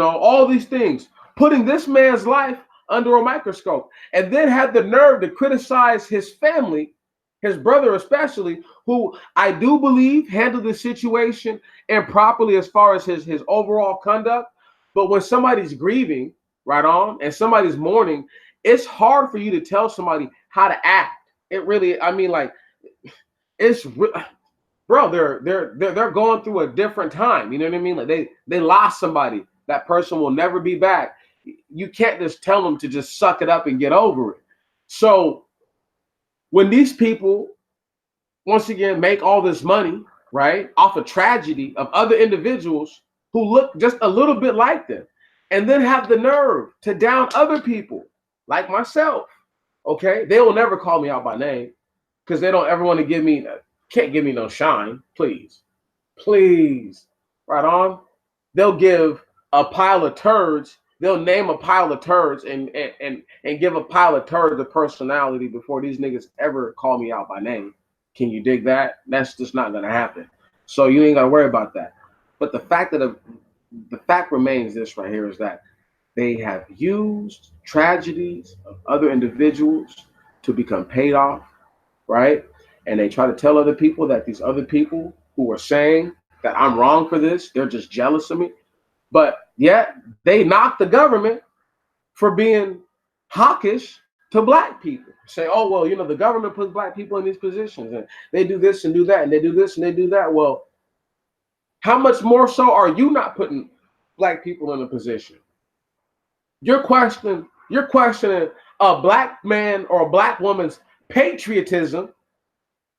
Speaker 1: all these things, putting this man's life under a microscope, and then had the nerve to criticize his family, his brother especially, who I do believe handled the situation improperly as far as his overall conduct. But when somebody's grieving, right on, and somebody's mourning, it's hard for you to tell somebody how to act. It really, I mean, like, it's bro, they're going through a different time. You know what I mean? Like they lost somebody. That person will never be back. You can't just tell them to just suck it up and get over it. So when these people, once again, make all this money, right, off a tragedy of other individuals who look just a little bit like them, and then have the nerve to down other people like myself, okay, they will never call me out by name because they don't ever want to can't give me no shine, please, right on. They'll give a pile of turds. They'll name a pile of turds and give a pile of turds a personality before these niggas ever call me out by name. Can you dig that? That's just not gonna happen. So you ain't gotta worry about that. But the fact remains this right here is that they have used tragedies of other individuals to become paid off, right? And they try to tell other people that these other people who are saying that I'm wrong for this, they're just jealous of me. But yet they knock the government for being hawkish to black people. Say, oh, well, the government puts black people in these positions and they do this and do that and they do this and they do that. Well, how much more so are you not putting black people in a position? You're questioning a black man or a black woman's patriotism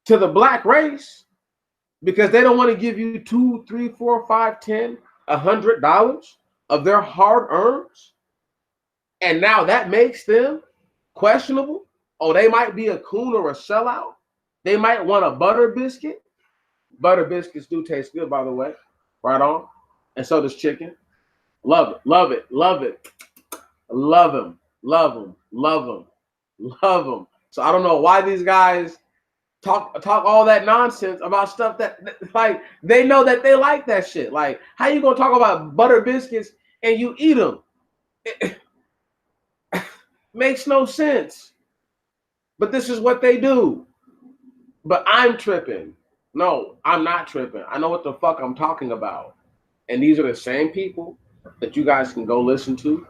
Speaker 1: to the black race because they don't want to give you $2, $3, $4, $5, $10, $100 of their hard earns, and now that makes them questionable. Oh, they might be a coon or a sellout. They might want a butter biscuit. Butter biscuits do taste good, by the way. Right on. And so does chicken. Love it, love it, love it. Love them, love them, love them, love them. So I don't know why these guys talk all that nonsense about stuff that like they know that they like that shit. Like, how you gonna talk about butter biscuits and you eat them? It makes no sense. But this is what they do. But I'm tripping. No, I'm not tripping. I know what the fuck I'm talking about. And these are the same people that you guys can go listen to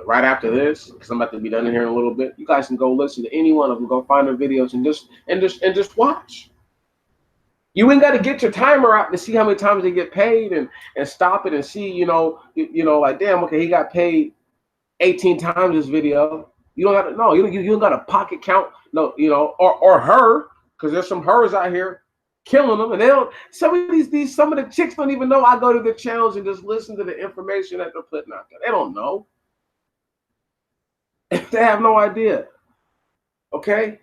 Speaker 1: right after this, because I'm about to be done here in a little bit. You guys can go listen to any one of them, go find their videos and just watch. You ain't got to get your timer out to see how many times they get paid and stop it and see, like, damn, okay, he got paid 18 times this video. You don't got to, no, you don't got to pocket count, no, or her, because there's some hers out here killing them, and they don't. Some of the chicks don't even know I go to the channels and just listen to the information that they're putting out there. They don't know. They have no idea. Okay,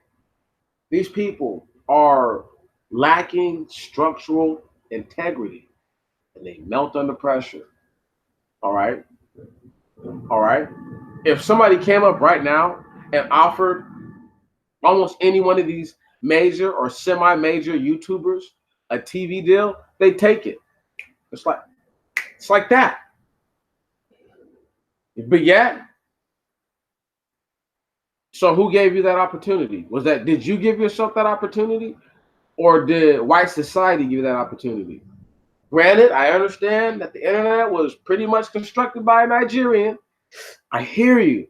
Speaker 1: these people are lacking structural integrity, and they melt under pressure. All right. If somebody came up right now and offered almost any one of these major or semi-major YouTubers a TV deal, they take it. It's like that. But yet, so who gave you that opportunity? Did you give yourself that opportunity, or did white society give you that opportunity? Granted, I understand that the internet was pretty much constructed by a Nigerian. I hear you.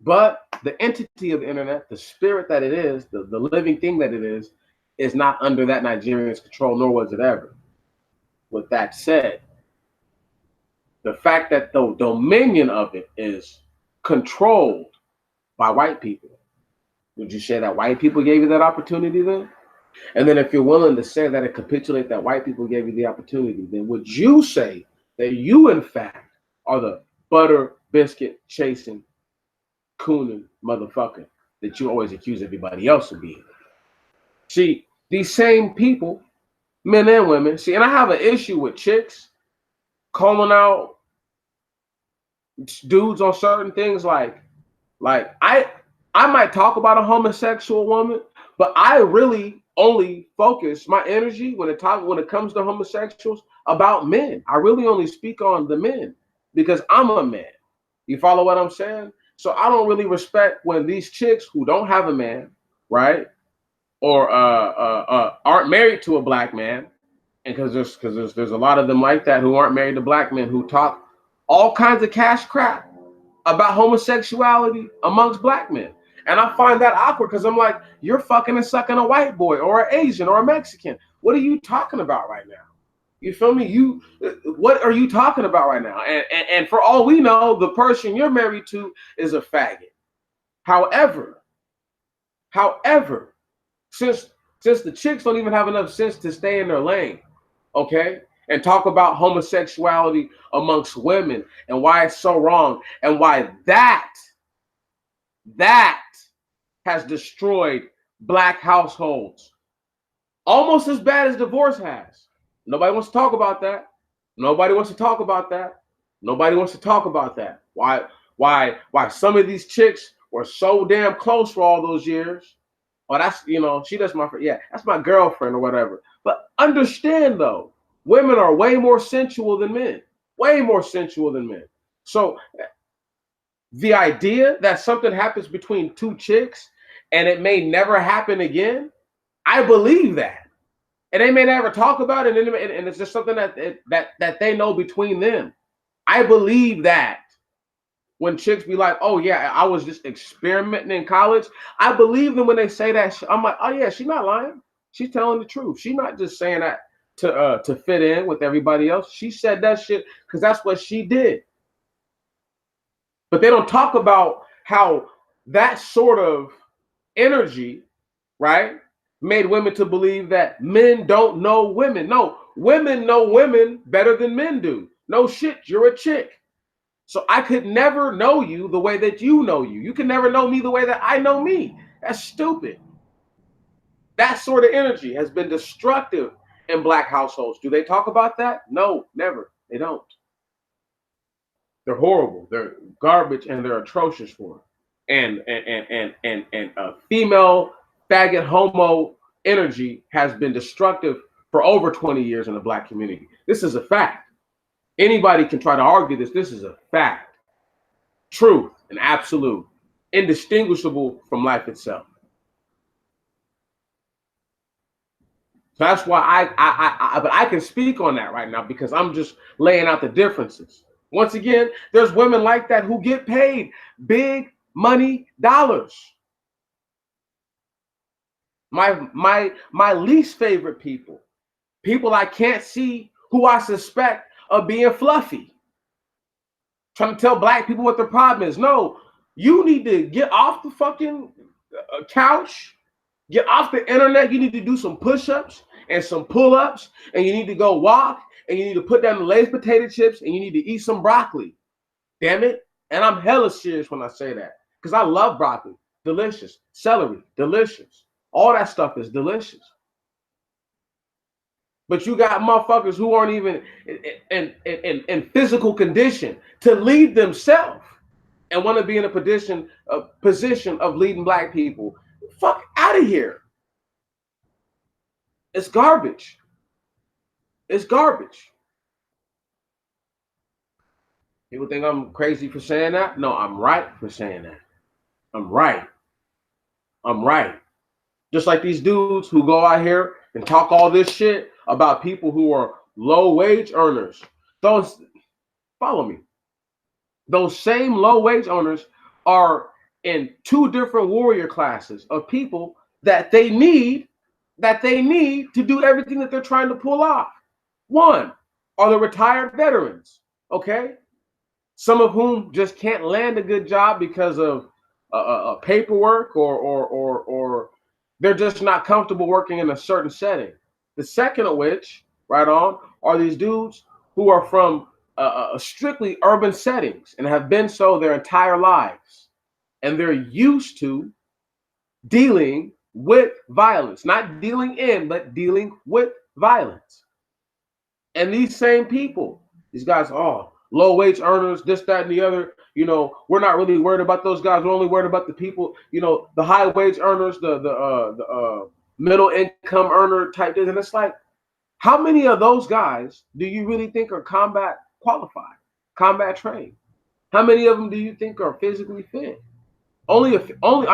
Speaker 1: But the entity of the internet, the spirit that it is, the living thing that it is not under that Nigerian's control, nor was it ever. With that said, the fact that the dominion of it is controlled by white people. Would you say that white people gave you that opportunity then? And then if you're willing to say that and capitulate that white people gave you the opportunity, then would you say that you, in fact, are the butter biscuit chasing, cooning motherfucker that you always accuse everybody else of being? See, these same people, men and women, see, and I have an issue with chicks calling out dudes on certain things like I might talk about a homosexual woman, but I really only focus my energy when it comes to homosexuals about men. I really only speak on the men because I'm a man. You follow what I'm saying? So I don't really respect when these chicks who don't have a man, right, or aren't married to a black man, and because there's a lot of them like that who aren't married to black men who talk all kinds of cash crap about homosexuality amongst black men. And I find that awkward because I'm like, you're fucking and sucking a white boy or an Asian or a Mexican. What are you talking about right now? You feel me? What are you talking about right now? And for all we know, the person you're married to is a faggot. However, since the chicks don't even have enough sense to stay in their lane, okay, and talk about homosexuality amongst women and why it's so wrong and why that has destroyed black households almost as bad as divorce has. Nobody wants to talk about that. Nobody wants to talk about that. Nobody wants to talk about that. Why some of these chicks were so damn close for all those years. Oh, that's, she does my friend. Yeah, that's my girlfriend or whatever. But understand though, women are way more sensual than men. Way more sensual than men. So the idea that something happens between two chicks and it may never happen again, I believe that. And they may never talk about it, and it's just something that they know between them. I believe that. When chicks be like, oh yeah, I was just experimenting in college, I believe them when they say that. I'm like, oh yeah, she's not lying. She's telling the truth. She's not just saying that to fit in with everybody else. She said that shit because that's what she did. But they don't talk about how that sort of energy, right, made women to believe that men don't know women. No, women know women better than men do. No shit, you're a chick. So I could never know you the way that you know you. You can never know me the way that I know me. That's stupid. That sort of energy has been destructive in black households. Do they talk about that? No, never. They don't. They're horrible. They're garbage and they're atrocious for it. And female faggot homo energy has been destructive for over 20 years in the black community. This is a fact. Anybody can try to argue this. This is a fact. Truth and absolute. Indistinguishable from life itself. So that's why but I can speak on that right now because I'm just laying out the differences. Once again, there's women like that who get paid big money dollars. My least favorite people I can't see who I suspect of being fluffy. Trying to tell black people what their problem is. No, you need to get off the fucking couch, get off the internet. You need to do some push-ups and some pull-ups, and you need to go walk, and you need to put down the Lay's potato chips, and you need to eat some broccoli. Damn it. And I'm hella serious when I say that because I love broccoli. Delicious. Celery. Delicious. All that stuff is delicious. But you got motherfuckers who aren't even in physical condition to lead themselves and want to be in a position of leading black people. Fuck out of here. It's garbage. It's garbage. People think I'm crazy for saying that. No, I'm right for saying that. I'm right. I'm right. Just like these dudes who go out here and talk all this shit about people who are low wage earners. Those, follow me. Those same low wage earners are in two different warrior classes of people that they need to do everything that they're trying to pull off. One are the retired veterans, okay? some of whom just can't land a good job because of paperwork or they're just not comfortable working in a certain setting. The second of which, right on, are these dudes who are from strictly urban settings and have been so their entire lives. And they're used to dealing with violence, not dealing in, but dealing with violence. And these same people, these guys, oh, low wage earners, this, that, and the other, we're not really worried about those guys. We're only worried about the people, the high wage earners, the middle income earner type things. And it's like, how many of those guys do you really think are combat qualified, combat trained? How many of them do you think are physically fit? I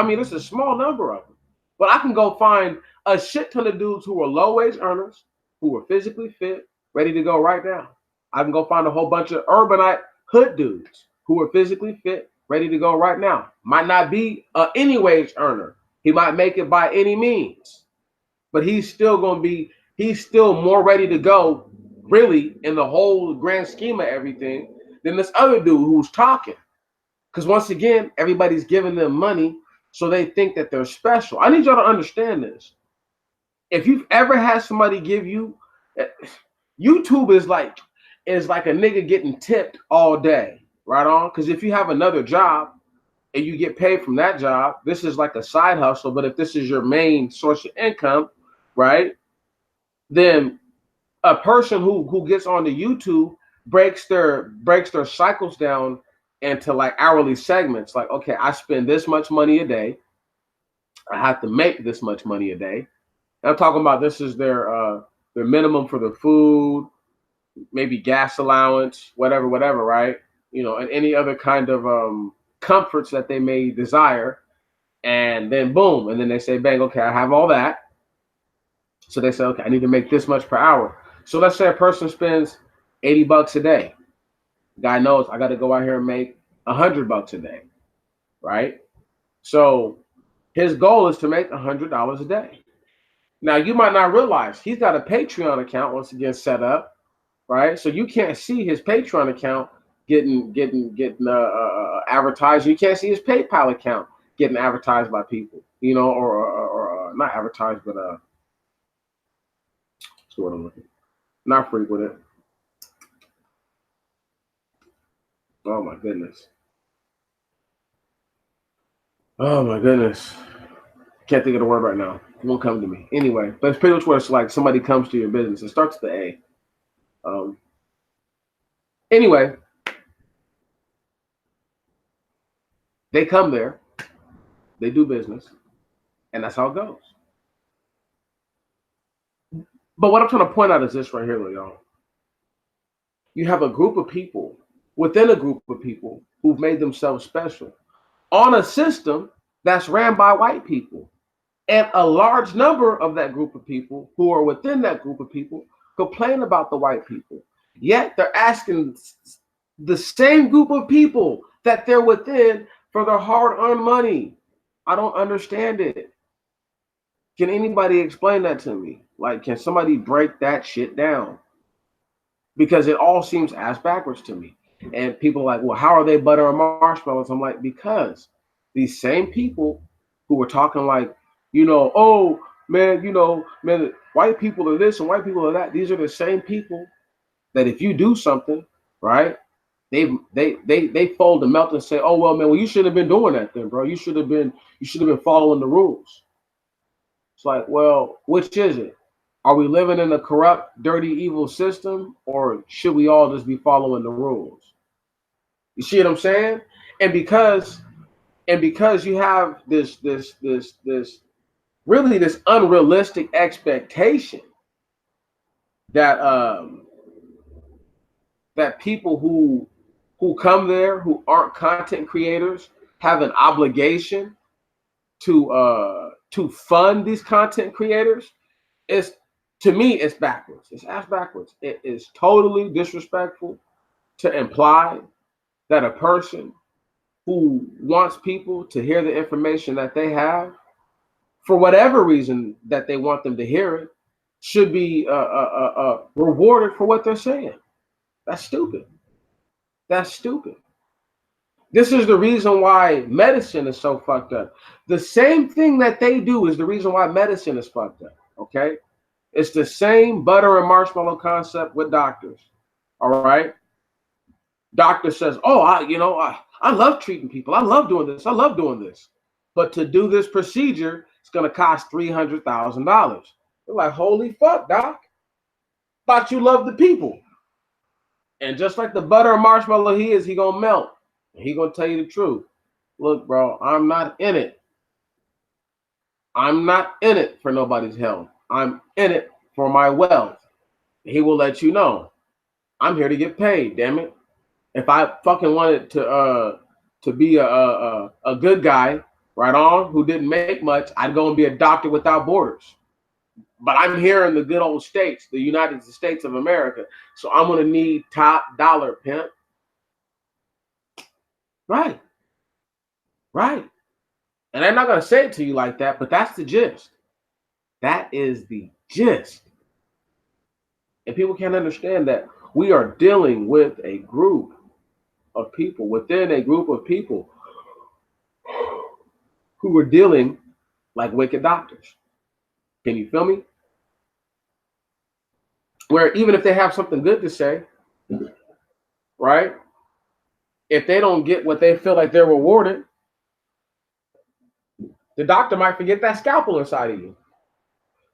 Speaker 1: mean, it's a small number of them. But I can go find a shit ton of dudes who are low wage earners, who are physically fit, ready to go right now. I can go find a whole bunch of urbanite hood dudes who are physically fit, ready to go right now. Might not be any wage earner. He might make it by any means, but he's still more ready to go, really, in the whole grand scheme of everything, than this other dude who's talking. Because once again, everybody's giving them money, so they think that they're special. I need y'all to understand this. If you've ever had somebody give you, YouTube is like a nigga getting tipped all day, right on? Because if you have another job and you get paid from that job, this is like a side hustle. But if this is your main source of income, right, then a person who gets onto YouTube breaks their cycles down into like hourly segments. Like, okay, I spend this much money a day. I have to make this much money a day. And I'm talking about this is their minimum for the food, maybe gas allowance, whatever, right? And any other kind of comforts that they may desire. And then boom, and then they say, bang, okay, I have all that. So they say, okay, I need to make this much per hour. So let's say a person spends $80 a day. Guy knows I got to go out here and make $100 a day, right? So his goal is to make $100 a day. Now you might not realize he's got a Patreon account once again set up, right? So you can't see his Patreon account getting advertised. You can't see his PayPal account getting advertised by people, or not advertised, but sort of not frequented. Oh my goodness. Oh my goodness. Can't think of the word right now. It won't come to me. Anyway, but it's pretty much where it's like somebody comes to your business. It starts with the A. Anyway, they come there, they do business, and that's how it goes. But what I'm trying to point out is this right here, y'all. You have a group of people within a group of people who've made themselves special on a system that's ran by white people. And a large number of that group of people who are within that group of people complain about the white people. Yet they're asking the same group of people that they're within for their hard-earned money. I don't understand it. Can anybody explain that to me? Like, can somebody break that shit down? Because it all seems ass backwards to me. And people are like, well, how are they butter and marshmallows? I'm like, because these same people who were talking like, oh man, man, white people are this and white people are that. These are the same people that if you do something, right, they fold and melt and say, oh well, man, well you should have been doing that then, bro. You should have been following the rules. It's like, well, which is it? Are we living in a corrupt, dirty, evil system, or should we all just be following the rules? You see what I'm saying? And because you have this really this unrealistic expectation that that people who come there who aren't content creators have an obligation to fund these content creators, is, to me, it's backwards. It's ass backwards. It is totally disrespectful to imply that a person who wants people to hear the information that they have, for whatever reason that they want them to hear it, should be rewarded for what they're saying. That's stupid. That's stupid. This is the reason why medicine is so fucked up. The same thing that they do is the reason why medicine is fucked up. Okay? It's the same butter and marshmallow concept with doctors. All right? Doctor says, "Oh, I love treating people. I love doing this. I love doing this." But to do this procedure, it's gonna cost $300,000. They're like, "Holy fuck, doc! Thought you loved the people." And just like the butter and marshmallow he gonna melt. He gonna tell you the truth. Look, bro, I'm not in it. I'm not in it for nobody's health. I'm in it for my wealth. He will let you know. I'm here to get paid, damn it. If I fucking wanted to be a good guy, right on, who didn't make much, I'd go and be a doctor without borders. But I'm here in the good old states, the United States of America. So I'm gonna need top dollar, pimp. Right, right. And I'm not gonna say it to you like that, but that's the gist. That is the gist. And people can't understand that we are dealing with a group of people within a group of people who are dealing like wicked doctors. Can you feel me? Where even if they have something good to say, right? If they don't get what they feel like they're rewarded, the doctor might forget that scalpel inside of you.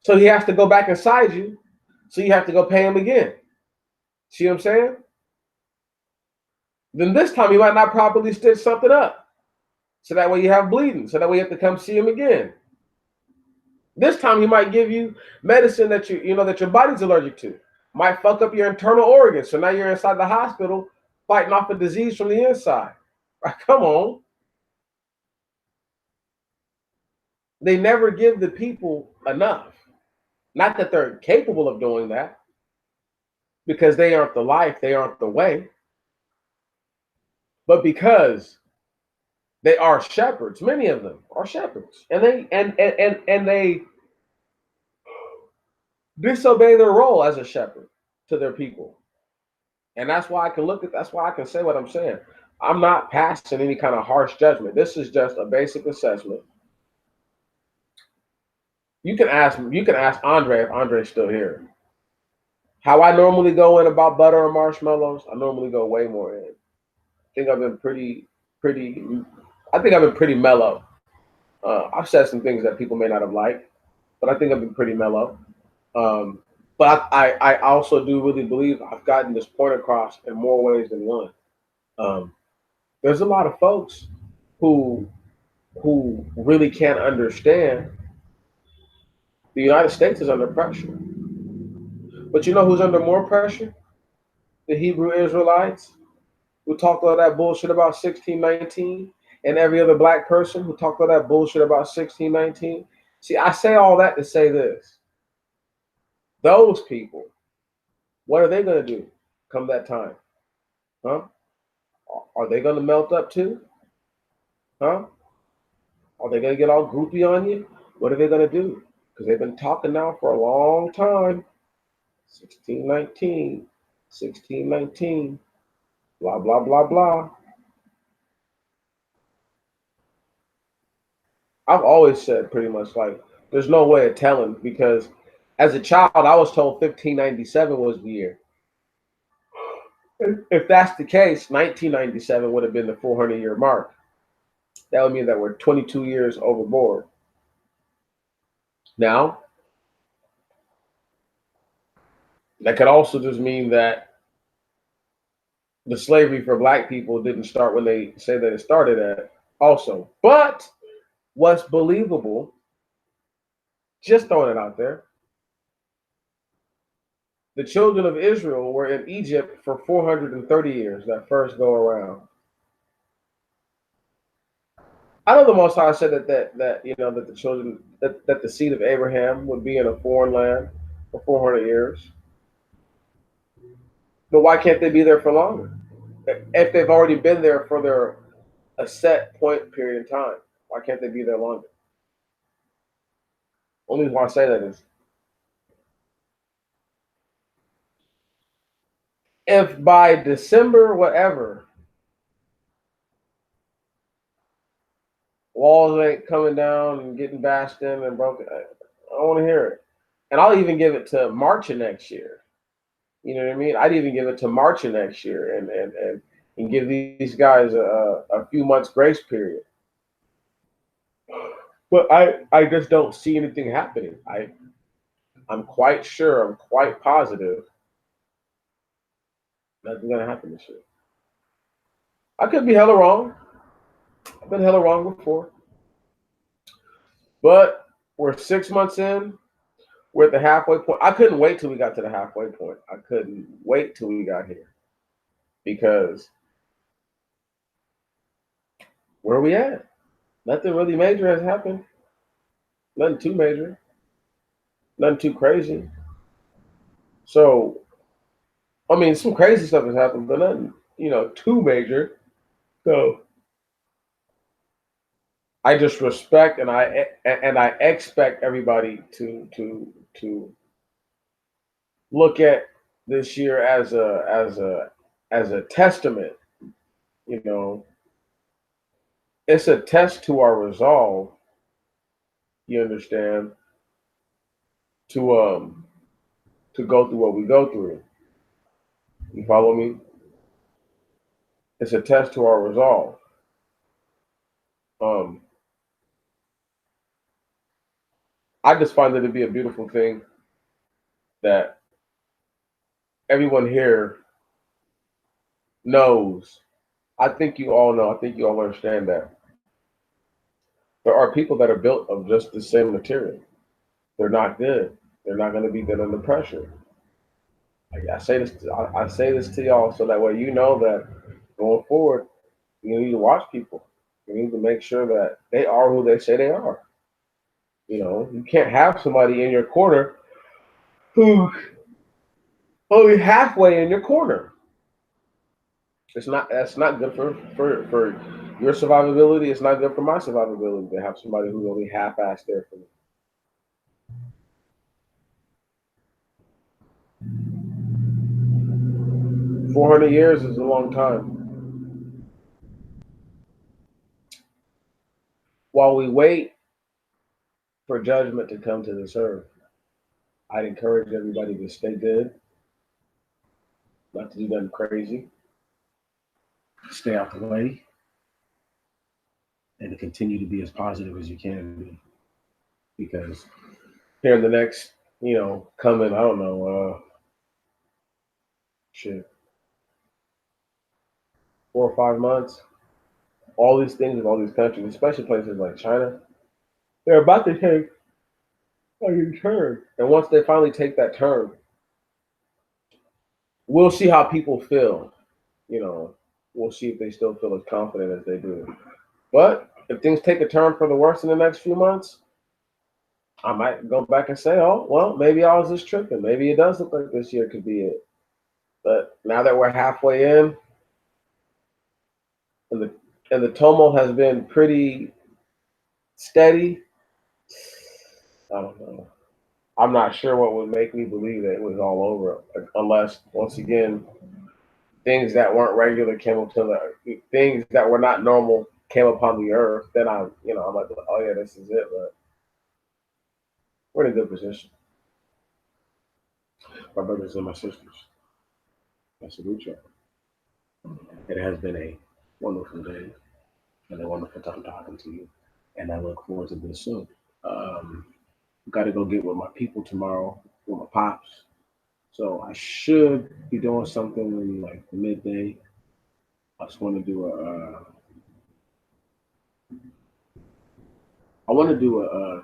Speaker 1: So he has to go back inside you. So you have to go pay him again. See what I'm saying? Then this time you might not properly stitch something up. So that way you have bleeding. So that way you have to come see him again. This time he might give you medicine that that your body's allergic to. Might fuck up your internal organs. So now you're inside the hospital fighting off a disease from the inside. Right, come on. They never give the people enough. Not that they're capable of doing that, because they aren't the life, they aren't the way, but because they are shepherds. Many of them are shepherds, and they disobey their role as a shepherd to their people. And that's why I can that's why I can say what I'm saying. I'm not passing any kind of harsh judgment. This is just a basic assessment. You can ask Andre if Andre's still here. How I normally go in about butter and marshmallows, I normally go way more in. I think I've been pretty. I think I've been pretty mellow. I've said some things that people may not have liked, but I think I've been pretty mellow. Um, but I also do really believe I've gotten this point across in more ways than one. Um, there's a lot of folks who really can't understand the United States is under pressure. But you know who's under more pressure? The Hebrew Israelites who talked all that bullshit about 1619, and every other black person who talked all that bullshit about 1619. See, I say all that to say this. Those people, what are they going to do come that time? Huh? Are they going to melt up too? Huh? Are they going to get all groupie on you? What are they going to do? Because they've been talking now for a long time. 1619, 1619, blah, blah, blah, blah. I've always said pretty much like there's no way of telling, because as a child I was told 1597 was the year. If that's the case, 1997 would have been the 400-year mark. That would mean that we're 22 years overboard. Now, that could also just mean that the slavery for black people didn't start when they say that it started at also. But what's believable, just throwing it out there, the children of Israel were in Egypt for 430 years, that first go around. I know the Most High said that the children that the seed of Abraham would be in a foreign land for 400 years. But why can't they be there for longer? If they've already been there for a set point period in time, why can't they be there longer? Only reason why I say that is if by December whatever walls ain't coming down and getting bashed in and broken. I don't want to hear it. And I'll even give it to March of next year. You know what I mean? I'd even give it to March of next year and give these guys a few months grace period. But I just don't see anything happening. I'm quite sure, I'm quite positive nothing's gonna happen this year. I could be hella wrong. I've been hella wrong before. But we're 6 months in. We're at the halfway point. I couldn't wait till we got to the halfway point. I couldn't wait till we got here because where are we at? Nothing really major has happened. Nothing too major. Nothing too crazy. So, I mean, some crazy stuff has happened, but nothing, too major. So, I just respect and I expect everybody to look at this year as a testament. You know, it's a test to our resolve. You understand to to go through what we go through. You follow me? It's a test to our resolve. Um, I just find it to be a beautiful thing that everyone here knows. I think you all know. I think you all understand that there are people that are built of just the same material. They're not good. They're not going to be good under pressure. I say this to y'all so that way you know that going forward, you need to watch people. You need to make sure that they are who they say they are. You can't have somebody in your corner who only halfway in your corner. That's not good for your survivability. It's not good for my survivability to have somebody who's only half-assed there for me. 400 years is a long time. While we wait for judgment to come to this earth, I'd encourage everybody to stay good, not to do nothing crazy, stay out the way, and to continue to be as positive as you can be. Because here in the next, coming, I don't know, shit, 4 or 5 months, all these things in all these countries, especially places like China, they're about to take a turn. And once they finally take that turn, we'll see how people feel. You know, we'll see if they still feel as confident as they do. But if things take a turn for the worse in the next few months, I might go back and say, oh, well, maybe I was just tripping. Maybe it does look like this year could be it. But now that we're halfway in, and the tumult has been pretty steady, I don't know. I'm not sure what would make me believe that it was all over, unless once again things that weren't regular came upon the things that were not normal came upon the earth. Then I'm like, oh yeah, this is it. But we're in a good position. My brothers and my sisters, I salute you. It has been a wonderful day and a wonderful time talking to you, and I look forward to this soon. Um, Got to go get with my people tomorrow with my pops. So I should be doing something in like midday. I just want to do I want to do a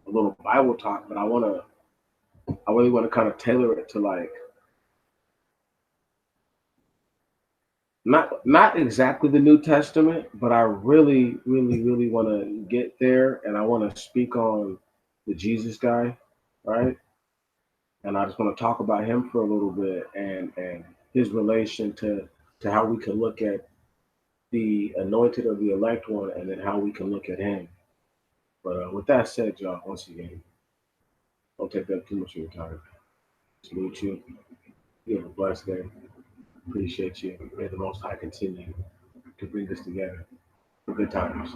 Speaker 1: little Bible talk, but I really want to kind of tailor it to like not exactly the New Testament, but I really, really, really want to get there, and I want to speak on the Jesus guy, right? And I just want to talk about him for a little bit and his relation to how we can look at the anointed or the elect one, and then how we can look at him. But with that said, y'all, once again, don't take up too much of your time. Salute you. You have a blessed day. Appreciate you. May the Most High continue to bring us together. Good times.